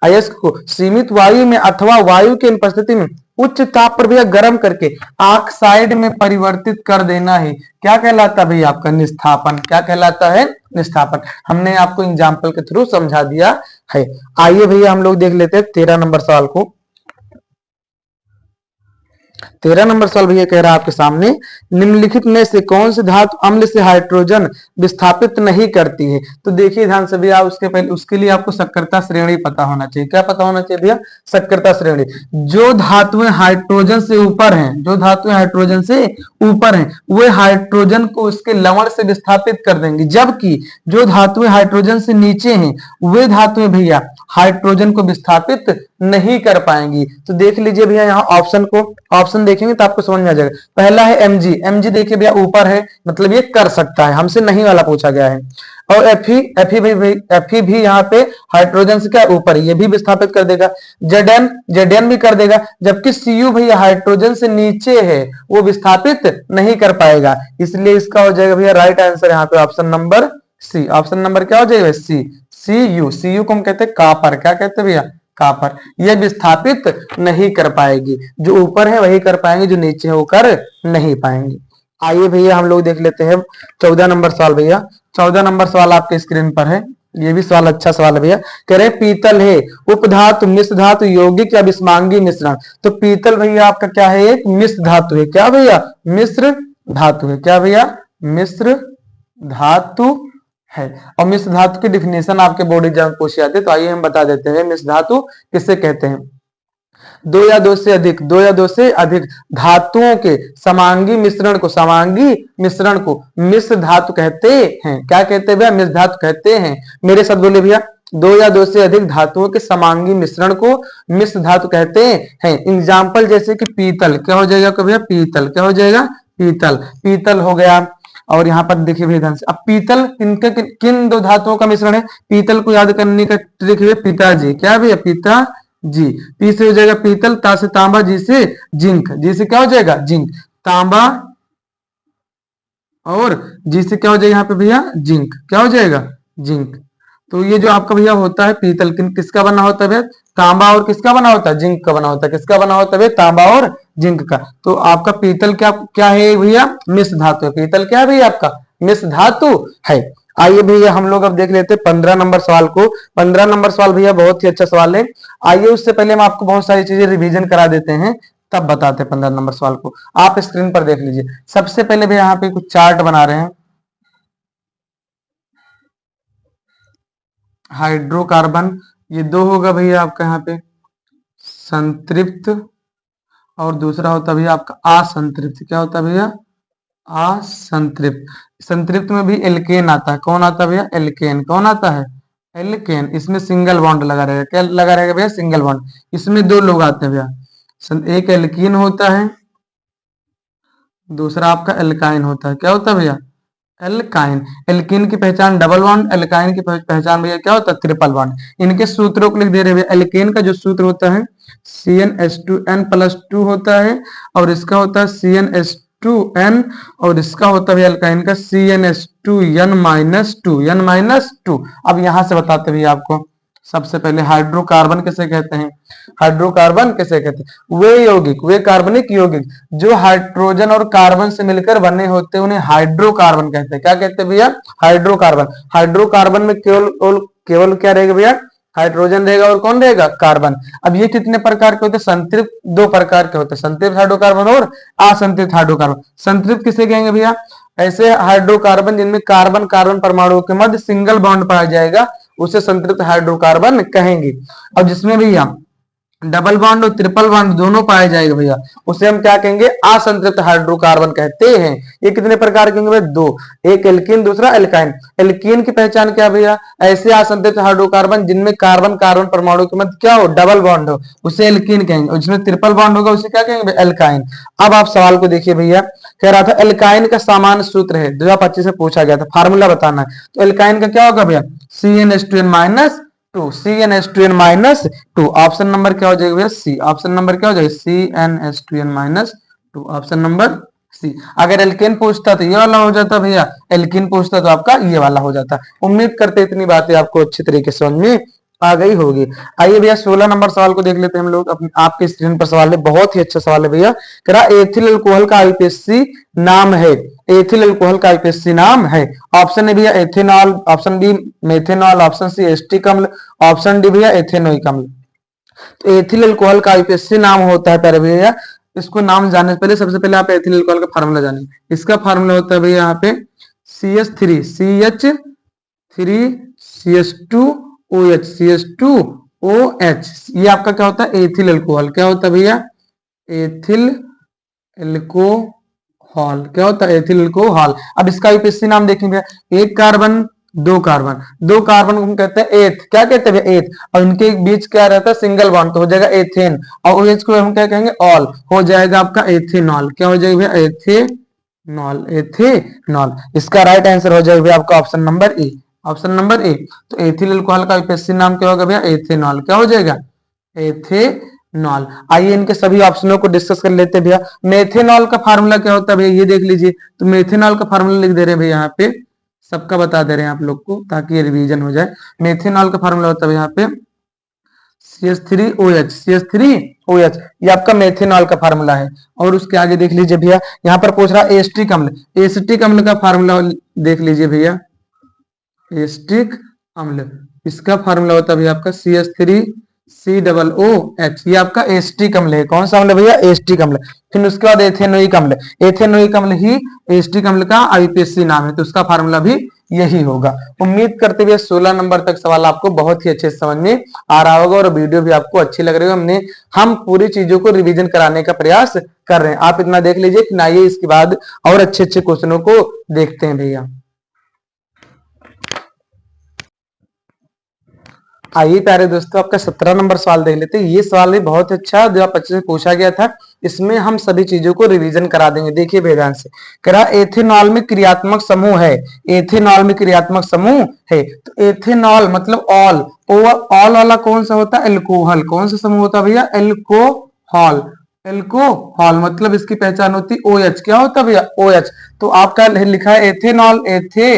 [SPEAKER 1] अयस्क को सीमित वायु में अथवा वायु की अनुपस्थिति में उच्च ताप पर भैया गर्म करके ऑक्साइड में परिवर्तित कर देना है, क्या कहलाता है भैया आपका, निस्तापन। क्या कहलाता है, निस्तापन। हमने आपको एग्जाम्पल के थ्रू समझा दिया है। आइए भैया हम लोग देख लेते हैं 13 नंबर सवाल को। 13 नंबर सवाल भैया कह रहा है आपके सामने, निम्नलिखित में से कौन सी धातु अम्ल से हाइड्रोजन विस्थापित नहीं करती है। तो देखिए ध्यान से भैया, उसके पहले उसके लिए आपको सक्रियता श्रेणी पता होना चाहिए। क्या पता होना चाहिए भैया, सक्रियता श्रेणी। जो धातुएं हाइड्रोजन से ऊपर हैं, जो धातुएं हाइड्रोजन से ऊपर हैं, वे हाइड्रोजन को उसके लवण से विस्थापित कर देंगे, जबकि जो धातुएं हाइड्रोजन से नीचे हैं, वे धातुएं भैया हाइड्रोजन को विस्थापित नहीं कर पाएंगी। तो देख लीजिए भैया यहाँ ऑप्शन को, ऑप्शन देखेंगे तो आपको समझ में आ जाएगा। पहला है Mg। Mg देखिए भैया ऊपर है, मतलब ये कर सकता है, हमसे नहीं वाला पूछा गया है। और Fe भी यहाँ पे हाइड्रोजन से क्या ऊपर है, ये भी विस्थापित कर देगा। Zn भी कर देगा, जबकि Cu भैया हाइड्रोजन से नीचे है, वो विस्थापित नहीं कर पाएगा। इसलिए इसका हो जाएगा भैया राइट आंसर यहाँ पे option number C. Option number क्या हो जाएगा, सी। Cu को हम कहते हैं कापर। क्या कहते हैं भैया, कापर। यह विस्थापित नहीं कर पाएगी, जो ऊपर है वही कर पाएंगे, जो नीचे है वो कर नहीं पाएंगे। आइए भैया हम लोग देख लेते हैं 14 नंबर सवाल भैया। 14 नंबर सवाल आपके स्क्रीन पर है। ये भी सवाल अच्छा सवाल है भैया। कह रहे पीतल है उपधातु, मिश्र धातु, यौगिक या विषमांगी मिश्रण। तो पीतल भैया आपका क्या है, एक मिश्र धातु है। क्या भैया, मिश्र धातु है। क्या भैया, मिश्र धातु है। और मिश्र धातु की डिफिनेशन आपके बोर्ड एग्जाम पूछी जाती है, तो आइए हम बता देते हैं मिश्र धातु किससे कहते हैं। दो या दो से अधिक धातुओं के समांगी मिश्रण को, समांगी मिश्रण को मिश्र धातु कहते हैं। क्या कहते हैं भैया, मिश्र धातु कहते हैं। मेरे साथ बोले भैया, दो या दो से अधिक धातुओं के समांगी मिश्रण को मिश्र धातु कहते हैं। एग्जाम्पल जैसे कि पीतल। क्या हो जाएगा भैया, पीतल। क्या हो जाएगा, पीतल। पीतल हो गया। और यहाँ पर देखिए भैया ध्यान से, अब पीतल किन दो धातुओं का मिश्रण है। पीतल को याद करने का ट्रिक है पिताजी। क्या भैया, पिताजी। पी से हो जाएगा पीतल, ता से तांबा, जी से जिंक। जी से क्या हो जाएगा, जिंक। तांबा और जी से क्या हो जाएगा यहाँ पे भैया, जिंक। क्या हो जाएगा, जिंक। तो ये जो आपका भैया होता है पीतल, किसका बना होता है भैया? तांबा और किसका बना होता है? जिंक का बना होता है। किसका बना होता है भैया? तांबा और जिंक का। तो आपका पीतल क्या क्या है भैया? मिश्र धातु है। पीतल क्या है भैया आपका? मिश्र धातु है। आइए भैया हम लोग अब देख लेते हैं 15 नंबर सवाल को। 15 नंबर सवाल भैया बहुत ही अच्छा सवाल है। आइए उससे पहले हम आपको बहुत सारी चीजें रिवीजन करा देते हैं, तब बताते हैं 15 नंबर सवाल को। आप स्क्रीन पर देख लीजिए। सबसे पहले भैया यहाँ पे कुछ चार्ट बना रहे हैं। हाइड्रोकार्बन ये दो होगा भैया आपका यहाँ पे संतृप्त, और दूसरा होता है भैया आपका असंतृप्त। क्या होता है भैया? असंतृप्त। संतृप्त में भी एल्केन आता है। कौन आता है भैया? एल्केन। कौन आता है? एल्केन। इसमें सिंगल बॉन्ड लगा रहेगा। क्या लगा रहेगा भैया? Single bond. इसमें दो लोग आते हैं भैया, एक एल्कीन होता है, दूसरा आपका एल्काइन होता है। क्या होता है भैया? एल्काइन। एल्कीन की पहचान डबल बॉन्ड, एल्काइन की पहचान भैया क्या होता है? Triple bond. इनके सूत्रों को लिख दे रहे भैया। एल्केन का जो सूत्र होता है CnH2n+2 होता है, और इसका होता है CnH2n, और इसका होता है एल्काइन का CnH2n-2 n-2। अब यहां से बताते भैया आपको। सबसे पहले हाइड्रोकार्बन किसे कहते हैं? हाइड्रोकार्बन किसे कहते हैं? वे यौगिक, वे कार्बनिक यौगिक जो हाइड्रोजन और कार्बन से मिलकर बने होते हैं उन्हें हाइड्रोकार्बन कहते हैं। क्या कहते हैं भैया? हाइड्रोकार्बन। हाइड्रोकार्बन में केवल केवल क्या रहेगा भैया? हाइड्रोजन रहेगा और कौन रहेगा? कार्बन। अब ये कितने प्रकार के होते हैं? संतृप्त दो प्रकार के होते हैं, संतृप्त हाइड्रोकार्बन और असंतृप्त हाइड्रोकार्बन। संतृप्त किसे कहेंगे भैया? ऐसे हाइड्रोकार्बन जिनमें कार्बन कार्बन परमाणु के मध्य सिंगल बॉन्ड पाया जाएगा उसे संतृप्त हाइड्रोकार्बन कहेंगे। और जिसमें भैया डबल बॉन्ड और ट्रिपल बॉन्ड दोनों पाए जाएंगे भैया उसे हम क्या कहेंगे? असंतृप्त हाइड्रोकार्बन कहते हैं। ये कितने प्रकार के होंगे? दो, एक एल्कीन दूसरा एल्काइन। एल्कीन की पहचान क्या भैया? ऐसे असंतृप्त हाइड्रोकार्बन जिनमें कार्बन कार्बन परमाणु के मध्य क्या हो? डबल बॉन्ड हो, उसे एल्कीन कहेंगे। और जिसमें ट्रिपल बॉन्ड होगा उसे क्या कहेंगे? एल्काइन। अब आप सवाल को देखिए भैया, कह रहा था एल्काइन का सामान्य सूत्र है, 2025 से पूछा गया था, फार्मूला बताना है। तो एल्काइन का क्या होगा भैया? CnH2n-2, CnH2n-2। ऑप्शन नंबर क्या हो जाएगा भैया? सी। ऑप्शन नंबर क्या हो जाएगा? CnH2n-2। Option number C. अगर एल्केन पूछता तो ये वाला हो जाता भैया, एल्किन पूछता तो आपका ये वाला हो जाता। उम्मीद करते इतनी बातें आपको अच्छी तरीके से समझ में आ गई होगी। आइए भैया 16 नंबर सवाल को देख लेते हैं हम लोग। आपके स्क्रीन पर सवाल है, बहुत ही अच्छा सवाल है भैया। कह रहा एथिल अल्कोहल का आईपीएससी नाम है। एथिल अल्कोहल का आईपीएससी नाम है। ऑप्शन ए भैया ethanol, option B methanol, option C acetic अम्ल, ऑप्शन डी भैया एथेनोइक अम्ल। तो एथिल अल्कोहल का आईपीएससी नाम होता है पहले भैया। इसको नाम जानने से पहले सबसे पहले आप एथिल अल्कोहल का फार्मूला जानिए। इसका फार्मूला होता है भैया यहाँ पे CH3 CH2OH CH2OH। ये आपका क्या होता है? Ethyl alcohol. क्या होता है भैया? Ethyl alcohol. क्या होता है? Ethyl alcohol. अब इसका आईपीएससी नाम देखेंगे, एक कार्बन दो कार्बन, दो कार्बन को हम कहते हैं एथ। क्या कहते हैं? एथ। और इनके बीच क्या रहता है? सिंगल बॉन्ड, तो हो जाएगा एथेन। और OH को हम क्या कहेंगे? ऑल। हो जाएगा आपका एथेनॉल। क्या हो जाएगा भैया? एथेनॉल। एथेनॉल। इसका राइट आंसर हो जाएगा भैया आपका ऑप्शन नंबर ए। ऑप्शन नंबर ए। तो एथिल अल्कोहल का आईपीएससी नाम क्या होगा भैया? एथेनॉल। क्या हो जाएगा? एथेनॉल। आइए इनके सभी ऑप्शनों को डिस्कस कर लेते हैं भैया। मेथेनॉल का फार्मूला क्या होता है भैया? ये देख लीजिए। तो मेथेनॉल का फार्मूला लिख दे रहे हैं भैया यहाँ पे, सबका बता दे रहे हैं आप लोग को ताकि ये रिवीजन हो जाए। मेथेनॉल का फार्मूला होता है यहाँ पे CH3OH। CH3OH ये आपका मेथेनॉल का फार्मूला है। और उसके आगे देख लीजिए भैया, यहाँ पर पूछ रहा है एस्टिक अम्ल। एस्टिक अम्ल का फार्मूला देख लीजिए भैया। एस्टिक अम्ल, इसका फार्मूला होता है भैया आपका CH3COOH। ये आपका एस्टिक अम्ल है। कौन सा अम्ल भैया? एस्टिक अम्ल। फिर उसके बाद एथेनोइक अम्ल। एथेनोइक अम्ल ही एस्टिक अम्ल का आईपीएससी नाम है, तो उसका फार्मूला भी यही होगा। उम्मीद करते हुए 16 नंबर तक सवाल आपको बहुत ही अच्छे से समझ में आ रहा होगा और वीडियो भी आपको अच्छी लग रही है। हम पूरी चीजों को रिवीजन कराने का प्रयास कर रहे हैं। आप इतना देख लीजिए कि ना, ये इसके बाद और अच्छे अच्छे क्वेश्चनों को देखते हैं भैया। आइए प्यारे दोस्तों आपका 17 नंबर सवाल देख लेते हैं। ये सवाल भी बहुत अच्छा 2025 में पूछा गया था। इसमें हम सभी चीजों को रिवीजन करा देंगे। देखिए ध्यान से, कह रहा एथेनॉल में क्रियात्मक समूह है। एथेनॉल में क्रियात्मक समूह है। तो एथेनॉल मतलब ऑल, ऑल वाला कौन सा होता है? एल्कोहल। कौन सा समूह होता है भैया? एल्कोहल। एल्कोहल मतलब इसकी पहचान होती OH। क्या होता है भैया? OH। तो आपका लिखा है एथेनॉल, एथे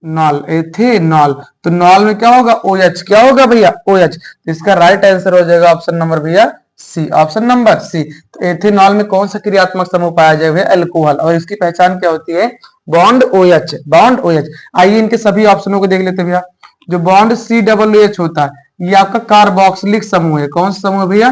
[SPEAKER 1] नॉल, एथेनॉल। तो नॉल में क्या होगा, OH। क्या होगा भैया, OH। तो इसका राइट आंसर हो जाएगा ऑप्शन नंबर भैया सी, ऑप्शन नंबर सी। तो एथेनॉल में कौन सा क्रियात्मक समूह पाया जाए भैया, अल्कोहल। और इसकी पहचान क्या होती है, बॉन्ड OH, बॉन्ड OH। आइए इनके सभी ऑप्शनों को देख लेते हैं भैया। जो बॉन्ड COOH होता है, ये आपका कार्बोक्सिलिक समूह है। कौन सा समूह है भैया,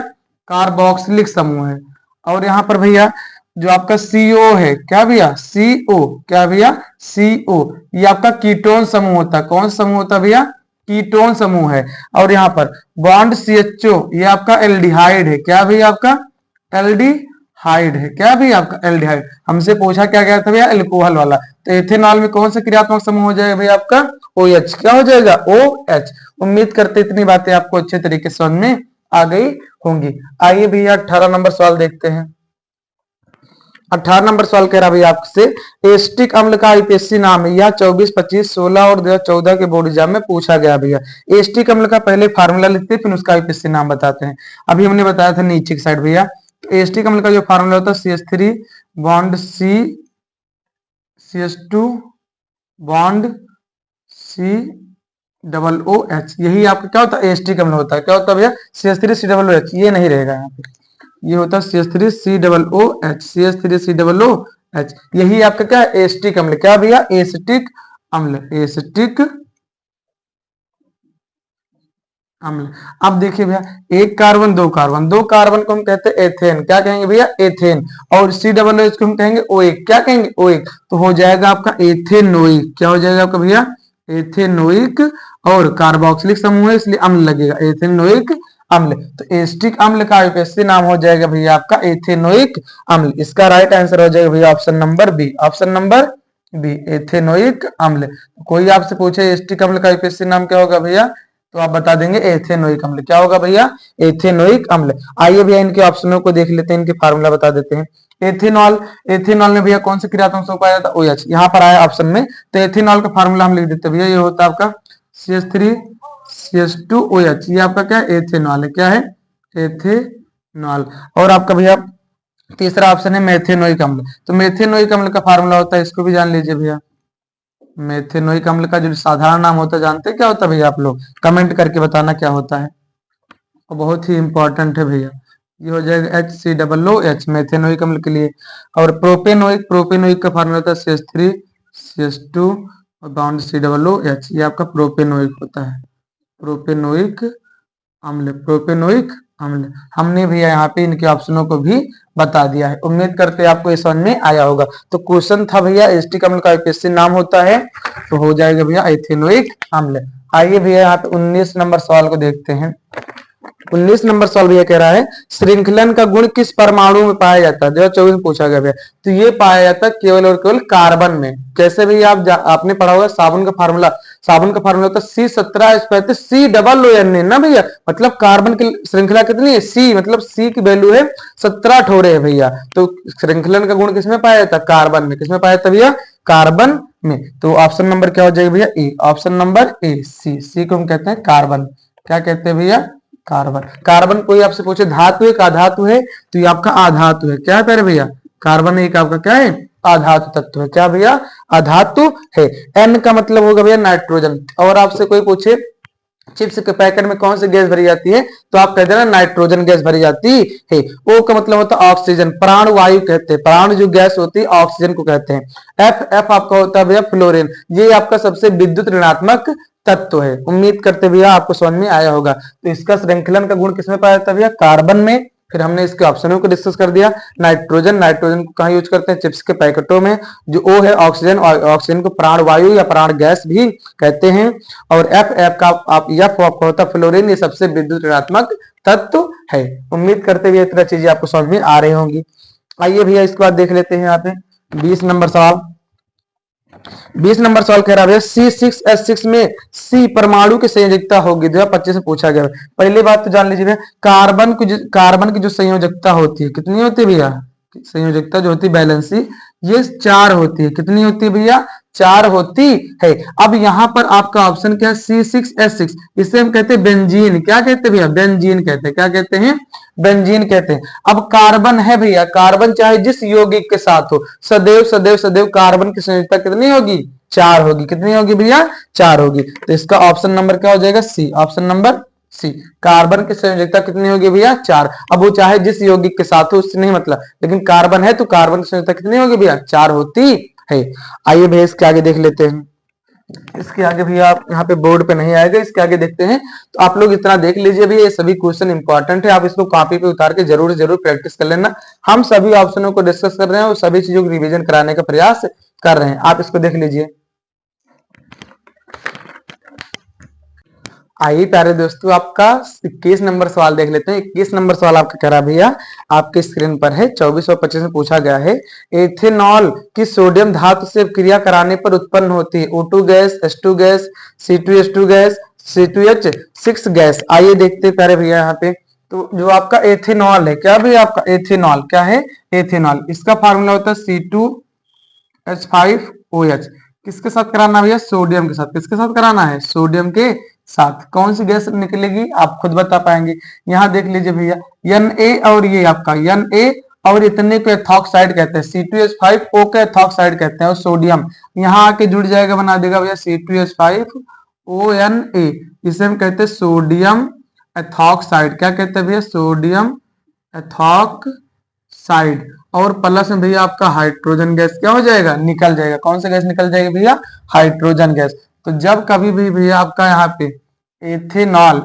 [SPEAKER 1] कार्बोक्सिलिक समूह है। और यहाँ पर भैया जो आपका CO है, क्या भैया, CO, क्या भैया, CO, ये आपका कीटोन समूह होता है। कौन सा समूह होता है भैया, कीटोन समूह है। और यहाँ पर बॉन्ड CHO, ये आपका एल्डिहाइड है। क्या भैया, आपका एल्डिहाइड है। क्या भैया, आपका एल्डिहाइड। हमसे पूछा क्या गया था भैया, एल्कोहल वाला। तो एथेनॉल में कौन सा क्रियात्मक समूह हो जाएगा भैया, आपका OH। क्या हो जाएगा, OH। उम्मीद करते इतनी बातें आपको अच्छे तरीके से समझ में आ गई होंगी। आइए भैया 18 नंबर सवाल देखते हैं। 18 नंबर सवाल कह रहा भैया आपसे, एस्टिक अम्ल का आईपीएससी नाम है। यह 24, 25, 16 और 2014 के बोर्ड एग्जाम में पूछा गया भैया। एस्टिक अम्ल का पहले फार्मूला लिखते हैं, फिर उसका आईपीएससी नाम बताते हैं। अभी हमने बताया था नीचे की साइड भैया। एस्टिक अम्ल का जो फार्मूला होता है CH3 bond CH2 bond COOH। यही आपका क्या होता है, एस्टिक अम्ल होता है। क्या होता है भैया, CH3COOH। ये नहीं रहेगा यहाँ पे, ये होता है CH3COOH, CH3COOH। यही आपका क्या है, एस्टिक अम्ल। क्या भैया, एस्टिक अम्ल, एस्टिक अम्ल। अब देखिए भैया, एक कार्बन, दो कार्बन, दो कार्बन को हम कहते हैं एथेन। क्या कहेंगे भैया, एथेन। और COOH को हम कहेंगे ओइक। क्या कहेंगे, ओइक। तो हो जाएगा आपका एथेनोइक। क्या हो जाएगा आपका भैया, एथेनोइक। और कार्बोक्सिलिक समूह है इसलिए अम्ल लगेगा, एथेनोइक अम्ल। तो एस्टिक अम्ल का आईपीएससी नाम हो जाएगा भैया आपका एथेनोइक अम्ल। इसका राइट आंसर हो जाएगा भैया option number B, option number B, ethanoic अम्ल। कोई आपसे पूछे एस्टिक अम्ल का आईपीएससी नाम क्या होगा भैया, तो आप बता देंगे एथेनोइक अम्ल। क्या होगा भैया, एथेनोइक अम्ल। आइए भैया इनके ऑप्शनों को देख लेते हैं, इनके फार्मूला बता देते हैं। एथेनॉल, एथेनॉल में भैया कौन से क्रियात्मक समूह पाया जाता है, OH। यहाँ पर आया ऑप्शन में। तो एथेनॉल का फार्मूला हम लिख देते हैं भैया, ये होता है आपका CH3CH2OH। ये आपका क्या है, एथेनॉल है। क्या है, एथेनॉल। और आपका भैया तीसरा ऑप्शन है मेथेनोइक अम्ल। तो मेथेनोइक अम्ल का फार्मूला होता है, इसको भी जान लीजिए भैया। मेथेनोइक अम्ल का जो साधारण नाम होता है, जानते हैं क्या होता है भैया, आप लोग कमेंट करके बताना क्या होता है। और बहुत ही इंपॉर्टेंट है भैया, ये हो जाएगा HCOOH, मेथेनोइक अम्ल के लिए। और प्रोपेनोइक, प्रोपेनोइक का फार्मूला होता है CH3CH2 और बाउंड COOH। ये आपका प्रोपेनोइक होता है, प्रोपेनोइक अम्ल, प्रोपेनोइक अम्ल। हमने भी यहाँ पे इनके ऑप्शनों को भी बता दिया है। उम्मीद करते हैं आपको ये समझ में आया होगा। तो क्वेश्चन था भैया एस्टिक अम्ल का आईपीएससी नाम होता है, तो हो जाएगा भैया एथेनोइक अम्ल। आइए भैया यहाँ पे 19 नंबर सवाल को देखते हैं। 19 नंबर सवाल भैया कह रहा है, श्रृंखलन का गुण किस परमाणु में पाया जाता है, 2024 में पूछा गया भैया। तो ये पाया जाता है केवल और केवल कार्बन में। कैसे भैया, आपने पढ़ा होगा साबुन का फार्मूला, साबुन का फार्मूला होता है C17H35 COON ना भैया। मतलब कार्बन की श्रृंखला कितनी है, C, मतलब C की वैल्यू है 17 ठोरे है भैया। तो श्रृंखलन का गुण किसमें पाया जाता है, कार्बन में। किसमें पाया जाता है भैया, कार्बन में। तो ऑप्शन नंबर क्या हो जाएगा भैया, ए, ऑप्शन नंबर ए, सी को हम कहते हैं कार्बन। क्या कहते हैं भैया, कार्बन। कार्बन कोई आपसे पूछे धातु है का धातु है, तो ये आपका आधातु है। क्या है प्यारे भैया, कार्बन एक आपका क्या है, आधातु तत्व है। क्या भैया, आधातु है। एन का मतलब होगा भैया नाइट्रोजन। और आपसे कोई पूछे चिप्स के पैकेट में कौन सी गैस भरी जाती है, तो आप कहते हैं ना नाइट्रोजन गैस भरी जाती है। ओ का मतलब होता है ऑक्सीजन, प्राण वायु कहते हैं। प्राण जो गैस होती है ऑक्सीजन को कहते हैं। एफ, एफ आपका होता है भैया फ्लोरीन। ये आपका सबसे विद्युत ऋणात्मक तत्व है। उम्मीद करते भैया आपको समझ में आया होगा। तो इसका श्रृंखलन का गुण किसमें पाया जाता है भैया, कार्बन में। फिर हमने इसके ऑप्शनों को डिस्कस कर दिया। नाइट्रोजन, नाइट्रोजन को कहाँ यूज करते हैं, चिप्स के पैकेटों में। जो ओ है ऑक्सीजन, और ऑक्सीजन को प्राण वायु या प्राण गैस भी कहते हैं। और एफ, एफ का आप एफ आपका होता है फ्लोरीन। ये सबसे विद्युत ऋणात्मक तत्व है। उम्मीद करते हुए इतना चीजें आपको समझ में आ रही होंगी। आइए भैया इसके बाद देख लेते हैं यहाँ पे 20 नंबर सवाल। 20 नंबर सवाल कह रहा है C6H6 में C परमाणु की संयोजकता होगी, 2025 में पूछा गया। पहली बात तो जान लीजिए कार्बन की जो संयोजकता होती है कितनी होती है भैया, संयोजकता जो होती है बैलेंसी, ये 4 होती है। कितनी होती है भैया, 4 होती है। अब यहाँ पर आपका ऑप्शन क्या है, C6H6। इसे हम कहते हैं बेंजीन। क्या कहते हैं भैया, बेंजीन कहते हैं। क्या कहते हैं, बेंजीन कहते हैं। अब कार्बन है भैया, कार्बन चाहे जिस यौगिक के साथ हो, सदैव सदैव सदैव कार्बन की संयोजकता कितनी होगी, 4 होगी। कितनी होगी भैया? 4 होगी। तो इसका ऑप्शन नंबर क्या हो जाएगा? सी, ऑप्शन नंबर सी। कार्बन की संयोजकता कितनी होगी भैया? 4। अब वो चाहे जिस यौगिक के साथ हो उससे नहीं मतलब, लेकिन कार्बन है तो कार्बन की संयोजकता कितनी होगी भैया? 4 होती है। आइए भैया इसके आगे देख लेते हैं। इसके आगे भैया आप यहाँ पे बोर्ड पे नहीं आएगा, इसके आगे देखते हैं। तो आप लोग इतना देख लीजिए भैया, ये सभी क्वेश्चन इंपॉर्टेंट है, आप इसको कॉपी पे उतार के जरूर जरूर प्रैक्टिस कर लेना। हम सभी ऑप्शनों को डिस्कस कर रहे हैं और सभी चीजों को रिवीजन कराने का प्रयास कर रहे हैं, आप इसको देख लीजिए। आइए प्यारे दोस्तों, आपका 21 नंबर सवाल देख लेते हैं। 21 नंबर सवाल आपका कह रहा भैया, आपके स्क्रीन पर है। 24 और 25 में पूछा गया है, एथेनॉल की सोडियम धातु से क्रिया कराने पर उत्पन्न होती है O2 gas, H2 gas, C2H2 gas, C2H6 gas. आइए देखते हैं प्यारे भैया यहाँ पे। तो जो आपका एथेनॉल है, क्या भैया? आपका एथेनॉल क्या है? एथेनॉल, इसका फार्मूला होता है C2H5OH। किसके साथ कराना भैया? सोडियम के साथ। किसके साथ कराना है? सोडियम के साथ। कौन सी गैस निकलेगी आप खुद बता पाएंगे। यहाँ देख लीजिए भैया, Na और ये आपका Na और इतने को एथॉक्साइड कहते हैं, C2H5O के एथॉक्साइड कहते हैं, और सोडियम यहाँ आके जुड़ जाएगा, बना देगा भैया C2H5ONA। इसे हम कहते हैं सोडियम एथॉक्साइड। क्या कहते हैं भैया? Sodium ethoxide. और प्लस में भैया आपका हाइड्रोजन गैस क्या हो जाएगा? निकल जाएगा। कौन सा गैस निकल जाएगा भैया? Hydrogen gas. तो जब कभी भी भैया आपका यहाँ पे एथेनॉल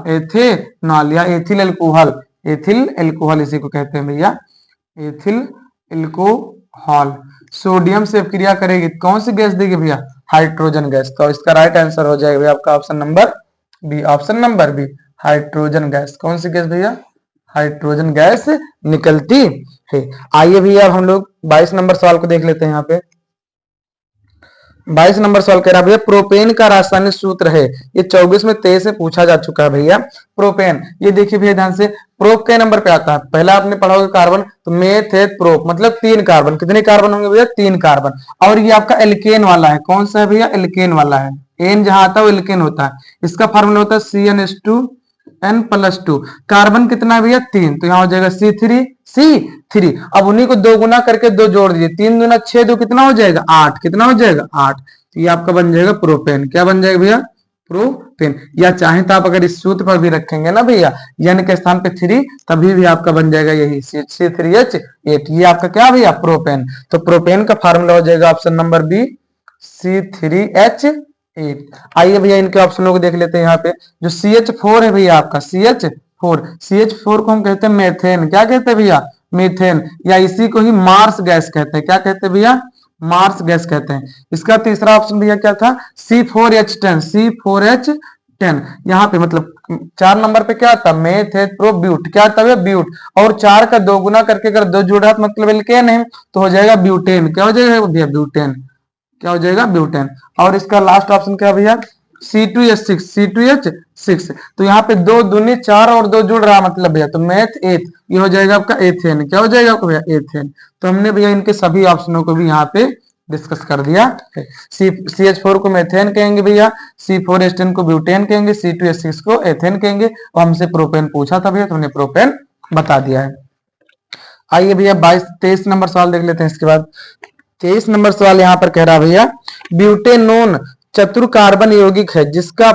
[SPEAKER 1] या एथिल एल्कोहल इसी को कहते हैं भैया, एथिल एल्कोहल सोडियम से क्रिया करेगी, कौन सी गैस देगी भैया? Hydrogen gas. तो इसका राइट आंसर हो जाएगा भैया आपका option number B, option number B, hydrogen gas. कौन सी गैस भैया? हाइड्रोजन गैस निकलती है। आइए भैया अब हम लोग 22 नंबर सवाल को देख लेते हैं। यहाँ पे 22 नंबर सवाल कह रहा है भैया, प्रोपेन का रासायनिक सूत्र है। ये 24 में 23 में पूछा जा चुका है भैया। प्रोपेन, ये देखिए भैया ध्यान से, प्रोप के नंबर पे आता है। पहला आपने पढ़ा होगा कार्बन, तो मेथ है प्रोप, मतलब 3 कार्बन। कितने कार्बन होंगे भैया? 3 कार्बन। और ये आपका एल्केन वाला है। कौन सा है भैया? एल्केन वाला है। एन जहां आता है वो एल्केन होता है। इसका फार्मूला होता है CnH2n+2। कार्बन कितना है भैया? 3, तो यहाँ हो जाएगा C3। अब उन्हीं को 2 गुना करके 2 जोड़ दीजिए, 3 दूना 6, 2 कितना हो जाएगा? 8। कितना हो जाएगा? 8। तो ये आपका बन जाएगा प्रोपेन। क्या बन जाएगा भैया? प्रोपेन। या चाहे तो आप अगर इस सूत्र पर भी रखेंगे ना भैया, n के स्थान पे 3, तभी भी आपका बन जाएगा यही C3H8। ये आपका क्या भैया? प्रोपेन। तो प्रोपेन का फार्मूला हो जाएगा ऑप्शन नंबर बी, C3H8। आइए भैया इनके ऑप्शनों को देख लेते हैं। यहाँ पे जो CH4 है भैया आपका, CH4 को हम कहते हैं मेथेन। क्या कहते हैं भैया? मीथेन। या इसी को ही मार्स गैस कहते हैं। क्या कहते हैं भैया? मार्स गैस कहते हैं। इसका तीसरा ऑप्शन भैया क्या था? C4H10। यहाँ पे मतलब 4 नंबर पे क्या था? मेथ है प्रो ब्यूट। क्या था भैया? ब्यूट। और 4 का 2 गुना करके अगर 2 जोड़ा मतलब एल्केन है, तो हो जाएगा ब्यूटेन। क्या हो जाएगा भैया? ब्यूटेन। क्या हो जाएगा? ब्यूटेन। और इसका लास्ट ऑप्शन क्या भैया? C2H6। तो यहाँ पे 2 दूनी 4 और 2 जुड़ रहा मतलब भैया, तो मैथ एथ, ये हो जाएगा आपका एथेन। क्या हो जाएगा आपका भैया? एथेन। तो हमने भैया इनके सभी ऑप्शनों को भी यहाँ पे डिस्कस कर दिया है। CH4 को मेथेन कहेंगे भैया, C4H10 को ब्यूटेन कहेंगे, C2H6 को एथेन कहेंगे, और हमसे प्रोपेन पूछा था भैया, तो हमने प्रोपेन बता दिया है। आइए भैया 23 नंबर सवाल देख लेते हैं। इसके बाद 23 नंबर सवाल यहाँ पर कह रहा भैया, ब्यूटेनोन चतुर कार्बन यौगिक है जिसका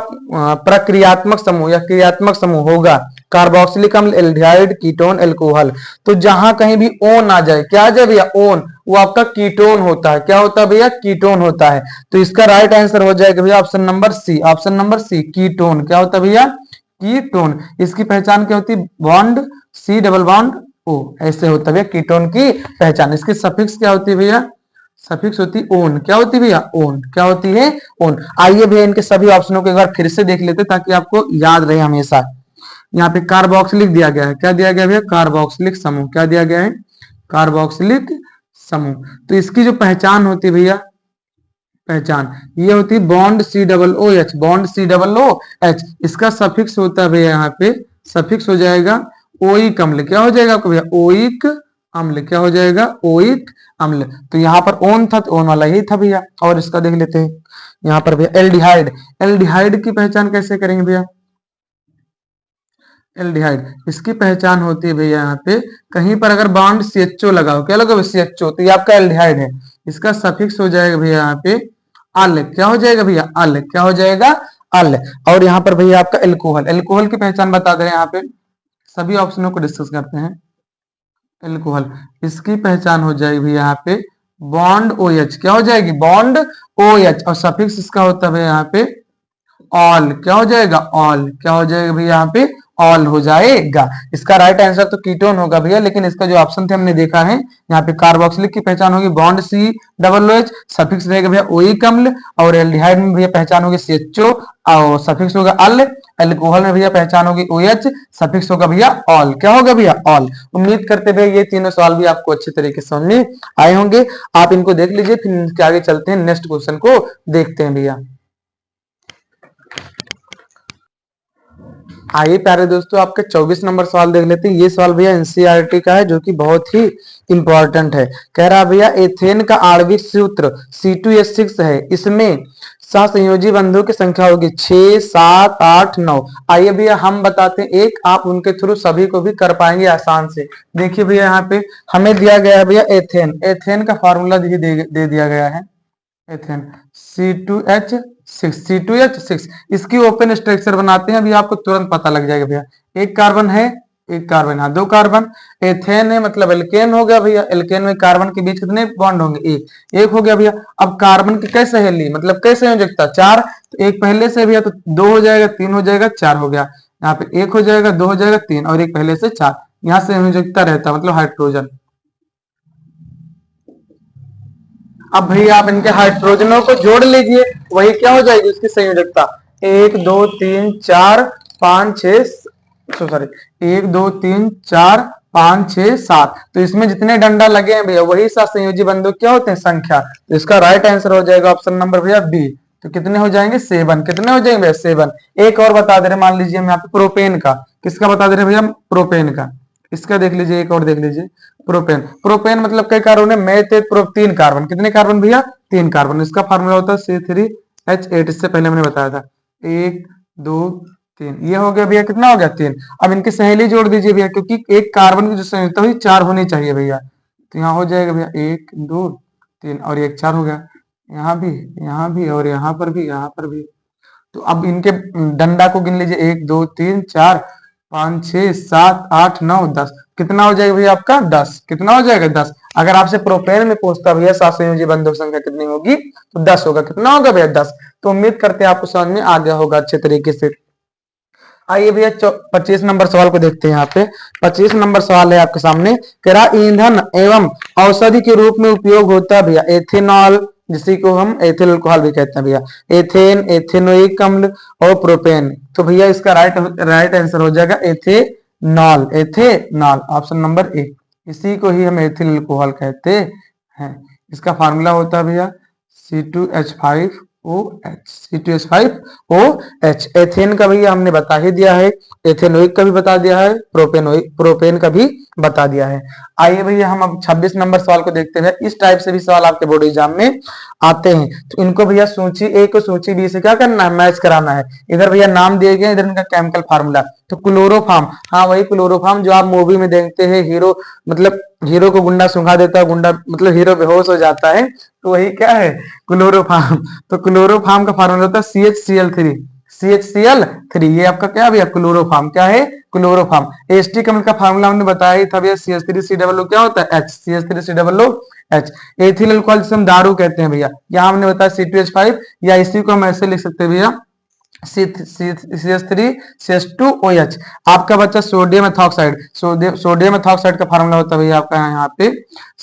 [SPEAKER 1] प्रक्रियात्मक समूह या क्रियात्मक समूह होगा कार्बोक्सिलिक अम्ल, एल्डिहाइड, कीटोन, एल्कोहल। तो जहां कहीं भी ओन आ जाए, क्या आ जाए भैया? ओन, वो आपका कीटोन होता है। क्या होता है भैया? कीटोन होता है। तो इसका राइट आंसर हो जाएगा भैया option number C, option number C, ketone. क्या होता है भैया? कीटोन। इसकी पहचान क्या होती है? Bond C double bond O, ऐसे होता है भैया कीटोन की पहचान। इसकी सफिक्स क्या होती है भैया? सफिक्स होती है ओन। क्या होती है भैया? ओन। क्या होती है? ओन। आइए भैया इनके सभी ऑप्शनों को एक बार फिर से देख लेते हैं ताकि आपको याद रहे हमेशा। यहाँ पे कार्बोक्सिलिक दिया गया है। क्या दिया गया भैया? कार्बोक्सिलिक समूह। क्या दिया गया है? कार्बोक्सिलिक समूह। तो इसकी जो पहचान होती है भैया, पहचान ये होती है बॉन्ड COOH, बॉन्ड COOH। इसका सफिक्स होता है भैया, यहाँ पे सफिक्स हो जाएगा ओइक अम्ल। क्या हो जाएगा आपको भैया? ओइक अम्ल। क्या हो जाएगा? ओइक अम्ल। तो यहाँ पर ओन था, तो ओन वाला यही था भैया। और इसका देख लेते हैं यहाँ पर भैया, एल्डिहाइड। एल्डिहाइड की पहचान कैसे करेंगे भैया? एल्डिहाइड, इसकी पहचान होती है भैया, यहाँ पे कहीं पर अगर बॉन्ड CHO लगाओ, क्या लगा CHO, तो ये आपका एल्डिहाइड है। इसका सफिक्स हो जाएगा भैया यहाँ पे अल क्या हो जाएगा भैया, अल क्या हो जाएगा, अल। और यहाँ पर भैया आपका एल्कोहल, एल्कोहल की पहचान बता दे रहे हैं यहाँ पे, सभी ऑप्शनों को डिस्कस करते हैं। एल्कोहल, इसकी पहचान हो जाएगी भैया यहाँ पे बॉन्ड ओ एच, क्या हो जाएगी, बॉन्ड ओ एच, और सफिक्स इसका होता है भैया यहाँ पे ऑल, क्या हो जाएगा, ऑल, क्या हो जाएगा भैया यहाँ पे ऑल हो जाएगा। इसका राइट आंसर तो कीटोन होगा भैया, लेकिन इसका जो ऑप्शन थे हमने देखा है यहाँ पे कार्बोक्सिलिक की पहचान होगी bond C double H, suffix रहेगा भैया ओइक अम्ल, और एल्डिहाइड में भैया पहचान होगी सीएचओ और सफिक्स होगा अल, एल्कोहल में भैया पहचान होगी ओएच, सफिक्स होगा भैया ऑल, क्या होगा भैया ऑल। उम्मीद करते भैया ये तीनों सवाल भी आपको अच्छे तरीके से समझ में आए होंगे। आप इनको देख लीजिए, फिर आगे चलते हैं, नेक्स्ट क्वेश्चन को देखते हैं भैया। आइए प्यारे दोस्तों आपके 24 नंबर सवाल देख लेते हैं। ये सवाल भैया एनसीईआरटी का है, जो कि बहुत ही इंपॉर्टेंट है। कह रहा भैया एथेन का आणविक सूत्र C2H6 है, इसमें सहसंयोजी बंधुओं की संख्या होगी 6, 7, 8, 9। आइए भैया हम बताते हैं एक, आप उनके थ्रू सभी को भी कर पाएंगे आसान से। देखिए भैया यहाँ पे हमें दिया गया है भैया एथेन, एथेन का फॉर्मूला दे दिया गया है, एथेन C2H6, इसकी ओपन स्ट्रक्चर बनाते हैं, अभी आपको तुरंत पता लग जाएगा भैया। एक कार्बन है, एक कार्बन, हाँ दो कार्बन, एथेन है मतलब एल्केन हो गया भैया, एल्केन में कार्बन के बीच कितने बॉन्ड होंगे, एक, एक हो गया भैया। अब कार्बन की कैसे सहेली मतलब कैसे संयोजकता, चार, तो एक पहले से भैया तो दो हो जाएगा, तीन हो जाएगा, चार हो गया, यहाँ पे एक हो जाएगा, दो हो जाएगा, तीन, और एक पहले से चार, यहाँ से संयोजकता रहता मतलब हाइड्रोजन। अब भैया आप इनके हाइड्रोजनों को जोड़ लीजिए, वही क्या हो जाएगी उसकी संयोजकता, एक दो तीन चार पांच छह, सॉरी, एक दो तीन चार पांच छह सात, तो इसमें जितने डंडा लगे हैं भैया वही सात संयोजी बंधु क्या होते हैं, संख्या। तो इसका राइट आंसर हो जाएगा ऑप्शन नंबर भैया बी। तो कितने हो जाएंगे, 7, कितने हो जाएंगे भैया 7। एक और बता दे रहे, मान लीजिए हम यहाँ पे प्रोपेन का, किसका बता दे रहे भैया, प्रोपेन का, इसका देख लीजिए, एक और देख लीजिए, प्रोपेन, प्रोपेन मतलब कई कार्बन है, मेथ तीन कार्बन, कितने कार्बन भैया, तीन कार्बन, इसका फार्मूला होता है C3H8, इससे पहले मैंने बताया था, एक दो तीन, ये हो गया भैया कितना हो गया, तीन। अब इनकी सहेली जोड़ दीजिए भैया, क्योंकि एक कार्बन की जो संयुक्ता हुई चार होनी चाहिए भैया, तो यहाँ हो जाएगा भैया एक दो तीन और एक, चार हो गया, यहाँ भी और यहाँ पर भी, यहाँ पर भी। तो अब इनके डंडा को गिन लीजिए, एक दो तीन चार पांच छह सात आठ नौ दस, कितना हो जाएगा भैया आपका 10, कितना हो जाएगा 10। अगर आपसे प्रोपेन में पूछता भैया सात संयोजी बंधुओं की संख्या कितनी होगी, तो 10 होगा, कितना होगा भैया 10। तो उम्मीद करते हैं आपको समझ में आ गया होगा अच्छे तरीके से। आइए भैया 25 नंबर सवाल को देखते हैं। यहाँ पे 25 नंबर सवाल है आपके सामने, कह रहा ईंधन एवं औषधि के रूप में उपयोग होता है भैया एथेनॉल, जिसी को हम एथिल अल्कोहल भी कहते हैं भैया, एथेन, एथेनोइक अम्ल और प्रोपेन। तो भैया इसका राइट आंसर हो जाएगा एथेनॉल, एथेनॉल, ऑप्शन नंबर ए। इसी को ही हम एथिल अल्कोहल कहते हैं। इसका फार्मूला होता है भैया C2H5OH, C2H5OH। एथेन का भैया हमने बता ही दिया है, एथेनोइक का भी बता दिया है, प्रोपेन का भी बता दिया है। आइए भैया हम अब 26 नंबर सवाल को देखते हैं। इस टाइप से भी सवाल आपके बोर्ड एग्जाम में आते हैं, तो इनको भैया सूची ए को सूची बी से क्या करना है, मैच कराना है। इधर भैया नाम दिए गए, इधर इनका केमिकल फार्मूला, तो क्लोरोफार्म, हाँ वही क्लोरोफार्म जो आप मूवी में देखते हैं, हीरो मतलब हीरो को गुंडा सुंघा देता है, गुंडा मतलब हीरो बेहोश हो जाता है, तो वही क्या है, क्लोरोफार्म। तो क्लोरोफार्म का फार्मूला होता है CHCl3, CHCl3, ये आपका क्या भैया क्लोरोफार्म, क्या है क्लोरोफार्म। एस्टी कमल का फार्मूला हमने बताया ही था भैया, CH3COO क्या होता है, H, CH3COOH। एथिल अल्कोहल जिसे हम दारू कहते हैं भैया, यहाँ हमने बताया C2H5, या इसी को हम ऐसे लिख सकते हैं भैया CH3CH2OH। आपका बच्चा सोडियम एथॉक्साइड, सोडियम एथॉक्साइड का फार्मूला होता है भैया आपका यहाँ पे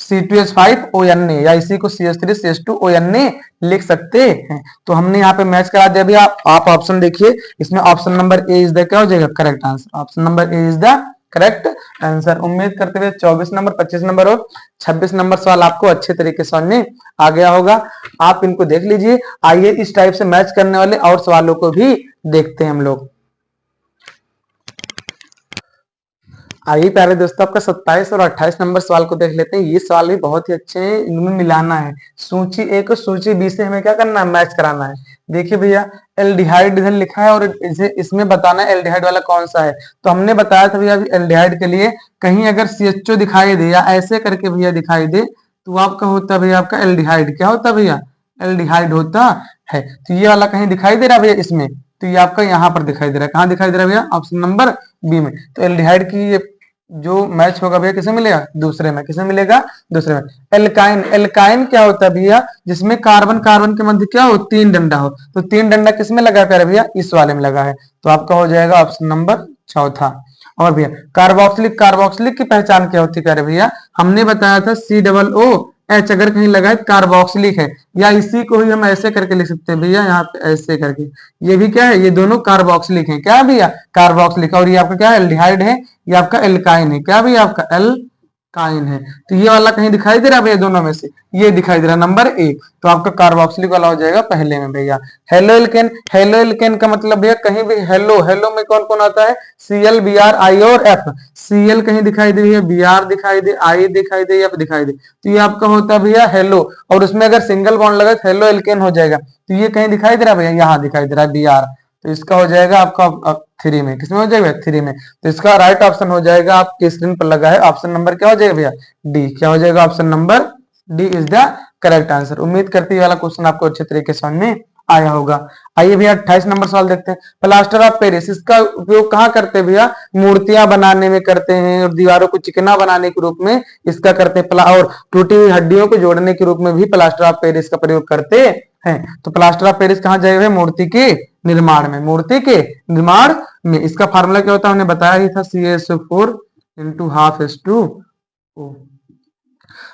[SPEAKER 1] C2H5ONA, या इसी को CH3CH2ONA लिख सकते हैं। तो हमने यहाँ पे मैच करा दिया भैया। आप ऑप्शन देखिए, इसमें option number A is the क्या हो जाएगा, correct answer, option number A is the correct answer. उम्मीद करते हुए 24 नंबर, 25 नंबर और 26 नंबर सवाल आपको अच्छे तरीके से समझ में आ गया होगा। आप इनको देख लीजिए। आइए इस टाइप से मैच करने वाले और सवालों को भी देखते हैं हम लोग। आइए प्यारे दोस्तों आपका 27 और 28 नंबर सवाल को देख लेते हैं। ये सवाल भी बहुत ही अच्छे हैं, इनमें मिलाना है सूची ए को सूची बी से, हमें क्या करना है, मैच कराना है। देखिए भैया एल्डिहाइड इधर लिखा है और इसे इसमें बताना है एल्डिहाइड वाला कौन सा है। तो हमने बताया था भैया एल्डिहाइड के लिए कहीं अगर CHO दिखाई दे या ऐसे करके भैया दिखाई दे, तो आपका होता है भैया आपका एल्डिहाइड, क्या होता है भैया एल्डिहाइड होता है। तो ये वाला कहीं दिखाई दे रहा है भैया इसमें, तो ये आपका यहाँ पर दिखाई दे रहा है। कहाँ दिखाई दे रहा है भैया? ऑप्शन नंबर बी में। तो एल्डिहाइड की ये जो मैच होगा भैया किसे मिलेगा? दूसरे में। किसे मिलेगा? दूसरे में। एल्काइन, एल्काइन क्या होता है भैया? जिसमें कार्बन कार्बन के मध्य क्या हो? तीन डंडा हो। तो तीन डंडा किसमें लगा प्यारे भैया? इस वाले में लगा है। तो आपका हो जाएगा ऑप्शन नंबर चौथा। और भैया कार्बोक्सिलिक, कार्बोक्सिलिक की पहचान क्या होती है प्यारे भैया? हमने बताया था COOH अगर कहीं लगा है कार्बोक्सिलिक है, या इसी को ही हम ऐसे करके लिख सकते हैं भैया, यहाँ पे ऐसे करके। ये भी क्या है? ये दोनों कार्बोक्सिलिक है। क्या है भैया? कार्बोक्सिलिक। और ये आपका क्या है? एल्डिहाइड है। ये आपका एल्काइन है। क्या भैया? आपका एल्काइन है। तो ये वाला कहीं दिखाई दे रहा है भैया? दोनों में से ये दिखाई दे रहा है नंबर 1। तो आपका कार्बोक्सिलिक वाला हो जाएगा पहले में भैया। हेलो एल्केन, हेलो एल्केन का मतलब भैया कहीं भी हेलो, हेलो में कौन कौन आता है? Cl, Br, I और F। Cl कहीं दिखाई दे भैया, Br दिखाई दे, I दिखाई दे, F दिखाई दे। तो ये आपका होता है भैया हेलो, और उसमें अगर सिंगल बॉन्ड लगा तो हेलो एल्केन हो जाएगा। तो ये कहीं दिखाई दे रहा है भैया? यहाँ दिखाई दे रहा है Br। तो इसका हो जाएगा आपका 3 में। किसमें हो जाएगा? 3 में। तो इसका राइट ऑप्शन हो जाएगा, आपके स्क्रीन पर लगा है, ऑप्शन नंबर क्या हो जाएगा भैया? डी। क्या हो जाएगा? Option number D is the correct answer. उम्मीद करती है वाला क्वेश्चन आपको अच्छे तरीके से समझ में आया होगा। आइए भैया 28 नंबर सवाल देखते हैं। प्लास्टर ऑफ पेरिस, इसका उपयोग कहाँ करते हैं भैया? मूर्तियां बनाने में करते हैं, और दीवारों को चिकना बनाने के रूप में इसका करते हैं, और टूटी हुई हड्डियों को जोड़ने के रूप में भी प्लास्टर ऑफ पेरिस का प्रयोग करते हैं। तो प्लास्टर ऑफ पेरिस कहाँ जाएगा? मूर्ति के निर्माण में। मूर्ति के निर्माण में इसका फार्मूला क्या होता है? हमने बताया ही था, CaSO4 × ½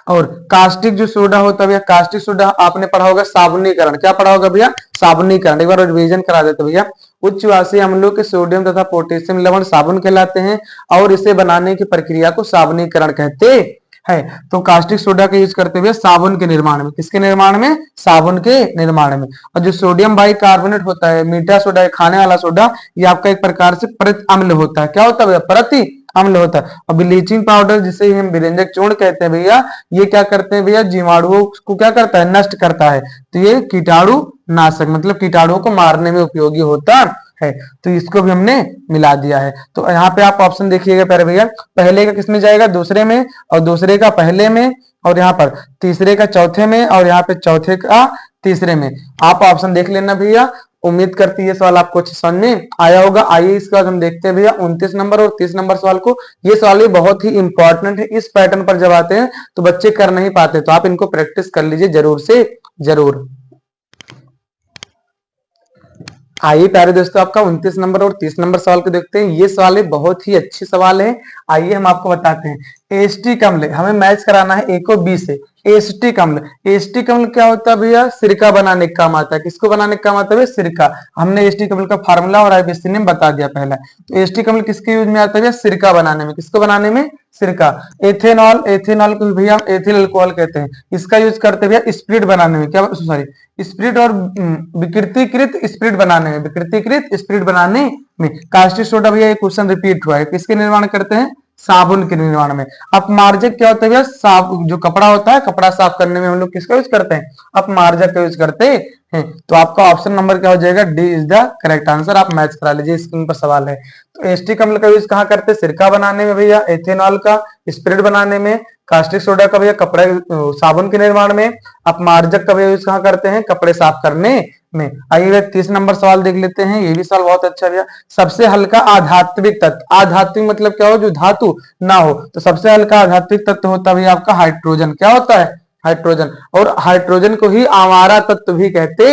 [SPEAKER 1] और कास्टिक जो सोडा होता है भैया, कास्टिक सोडा आपने पढ़ा होगा साबुनीकरण। क्या पढ़ा होगा भैया? साबुनीकरण। एक बार रिवीजन करा देते भैया। उच्च वासी अम्लों के सोडियम तथा पोटेशियम लवण साबुन कहलाते हैं, और इसे बनाने की प्रक्रिया को साबुनीकरण कहते है। तो कास्टिक सोडा का यूज करते हुए साबुन के निर्माण में। किसके निर्माण में? साबुन के निर्माण में। और जो सोडियम बाइकार्बोनेट होता है, मीठा सोडा, खाने वाला सोडा, ये आपका एक प्रकार से प्रति अम्ल होता है। क्या होता है भैया? प्रति अम्ल होता है। और ब्लीचिंग पाउडर जिसे हम विरंजक चूर्ण कहते हैं भैया, ये क्या करते हैं भैया? जीवाणुओं को क्या करता है? नष्ट करता है। तो ये कीटाणु नाशक, मतलब कीटाणुओं को मारने में उपयोगी होता है। तो इसको भी हमने मिला दिया है। तो यहाँ पे आप ऑप्शन देखिएगा प्यारे भैया, पहले का किसमें जाएगा? दूसरे में, और दूसरे का पहले में, और यहाँ पर तीसरे का चौथे में, और यहाँ पे चौथे का तीसरे में। आप ऑप्शन देख लेना भैया। उम्मीद करती है सवाल आपको अच्छे समझ में आया होगा। आइए इसके बाद हम देखते हैं भैया 29 नंबर और 30 नंबर सवाल को। ये सवाल भी बहुत ही इंपॉर्टेंट है। इस पैटर्न पर जब आते हैं तो बच्चे कर नहीं पाते, तो आप इनको प्रैक्टिस कर लीजिए जरूर से जरूर। आइए प्यारे दोस्तों, आपका 29 नंबर और 30 नंबर सवाल को देखते हैं। ये सवाल बहुत ही अच्छे सवाल है। आइए हम आपको बताते हैं। एसिटिक अम्ल, हमें मैच कराना है ए को बी से। एसिटिक अम्ल, एसिटिक अम्ल क्या होता है भैया? सिरका बनाने का काम आता है। किसको बनाने का काम आता है? सिरका। हमने एसिटिक अम्ल का फार्मूला और आईपीसी ने बता दिया पहला। तो एसिटिक अम्ल किसके यूज में आता है? सिरका बनाने में। किसको बनाने में? सिरका। एथेनॉल, एथेनॉल को भैया हम एथिल अल्कोहल कहते हैं। इसका यूज करते हैं भैया स्पिरिट बनाने में। क्या? सॉरी, स्पिरिट और विकृतीकृत स्पिरिट बनाने में, विकृतीकृत स्पिरिट बनाने में। कास्टिक सोडा भैया, ये क्वेश्चन रिपीट हुआ है। किसके निर्माण करते हैं? साबुन के निर्माण में। अपमार्जक क्या होता है भैया? जो कपड़ा होता है, कपड़ा साफ करने में हम लोग किसका यूज करते हैं? अपमार्जक का यूज करते हैं। तो आपका ऑप्शन नंबर क्या हो जाएगा? D is the correct answer. आप मैच करा लीजिए, स्क्रीन पर सवाल है। तो एसिटिक अम्ल का यूज कहाँ करते हैं? सिरका बनाने में भैया, एथेनॉल का स्पिरिट बनाने में, कास्टिक सोडा का भैया कपड़े साबुन के निर्माण में, अपमार्जक का भैया यूज कहाँ करते हैं? कपड़े साफ करने में। आइए 30 नंबर सवाल देख लेते हैं। ये भी सवाल बहुत अच्छा भैया। सबसे हल्का आध्यात्मिक तत्व, आध्यात्मिक मतलब क्या हो? जो धातु ना हो। तो सबसे हल्का आध्यात्मिक तत्व होता है आपका हाइड्रोजन। क्या होता है? हाइड्रोजन। और हाइड्रोजन को ही आवारा तत्व भी कहते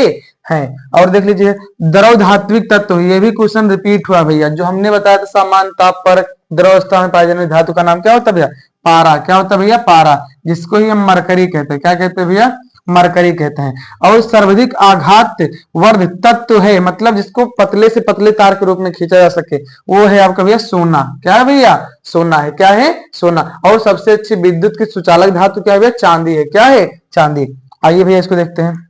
[SPEAKER 1] हैं। और देख लीजिए द्रव धात्विक तत्व, ये भी क्वेश्चन रिपीट हुआ भैया। जो हमने बताया था समान ताप पर द्रव अवस्था में पाए जाने वाली धातु का नाम क्या होता है भैया? पारा। क्या होता है भैया? पारा, जिसको ही हम मरकरी कहते हैं। क्या कहते हैं भैया? मरकरी कहते हैं। और सर्वाधिक आघात वर्ध तत्व है, मतलब जिसको पतले से पतले तार के रूप में खींचा जा सके, वो है आपका भैया सोना। क्या है भैया? सोना है। क्या है? सोना। और सबसे अच्छी विद्युत की सुचालक धातु क्या है भैया? चांदी है। क्या है? चांदी। आइए भैया इसको देखते हैं।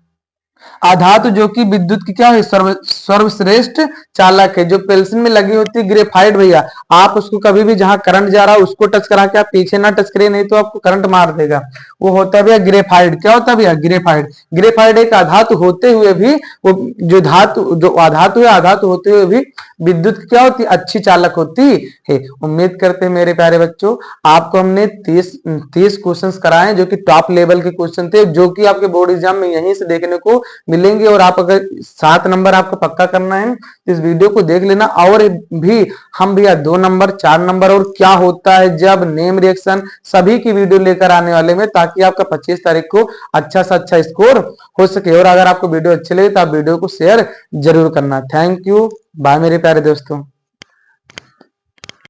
[SPEAKER 1] आधातु जो कि विद्युत की क्या है, सर्वश्रेष्ठ चालक है। जो पेल्सिन में लगी होती है ग्रेफाइट भैया, आप उसको कभी भी जहां करंट जा रहा है उसको टच करा के आप पीछे ना टच करिए, नहीं तो आपको करंट मार देगा। वो होता है भैया ग्रेफाइट। क्या होता है भैया? ग्रेफाइट। ग्रेफाइट एक आधातु होते हुए भी, वो जो धातु, जो आधातु है, आधातु होते हुए भी विद्युत क्या होती है? अच्छी चालक होती है। उम्मीद करते हैं मेरे प्यारे बच्चों, आपको हमने 30 क्वेश्चंस कराए जो कि टॉप लेवल के क्वेश्चन थे, जो कि आपके बोर्ड एग्जाम में यहीं से देखने को मिलेंगे। और आप अगर 7 नंबर आपको पक्का करना है तो इस वीडियो को देख लेना। और भी हम भैया 2 नंबर, 4 नंबर और क्या होता है जब, नेम रिएक्शन, सभी की वीडियो लेकर आने वाले में, ताकि आपका 25 तारीख को अच्छा से अच्छा स्कोर हो सके। और अगर आपको वीडियो अच्छी लगे तो आप वीडियो को शेयर जरूर करना। थैंक यू, बाय मेरे प्यारे दोस्तों।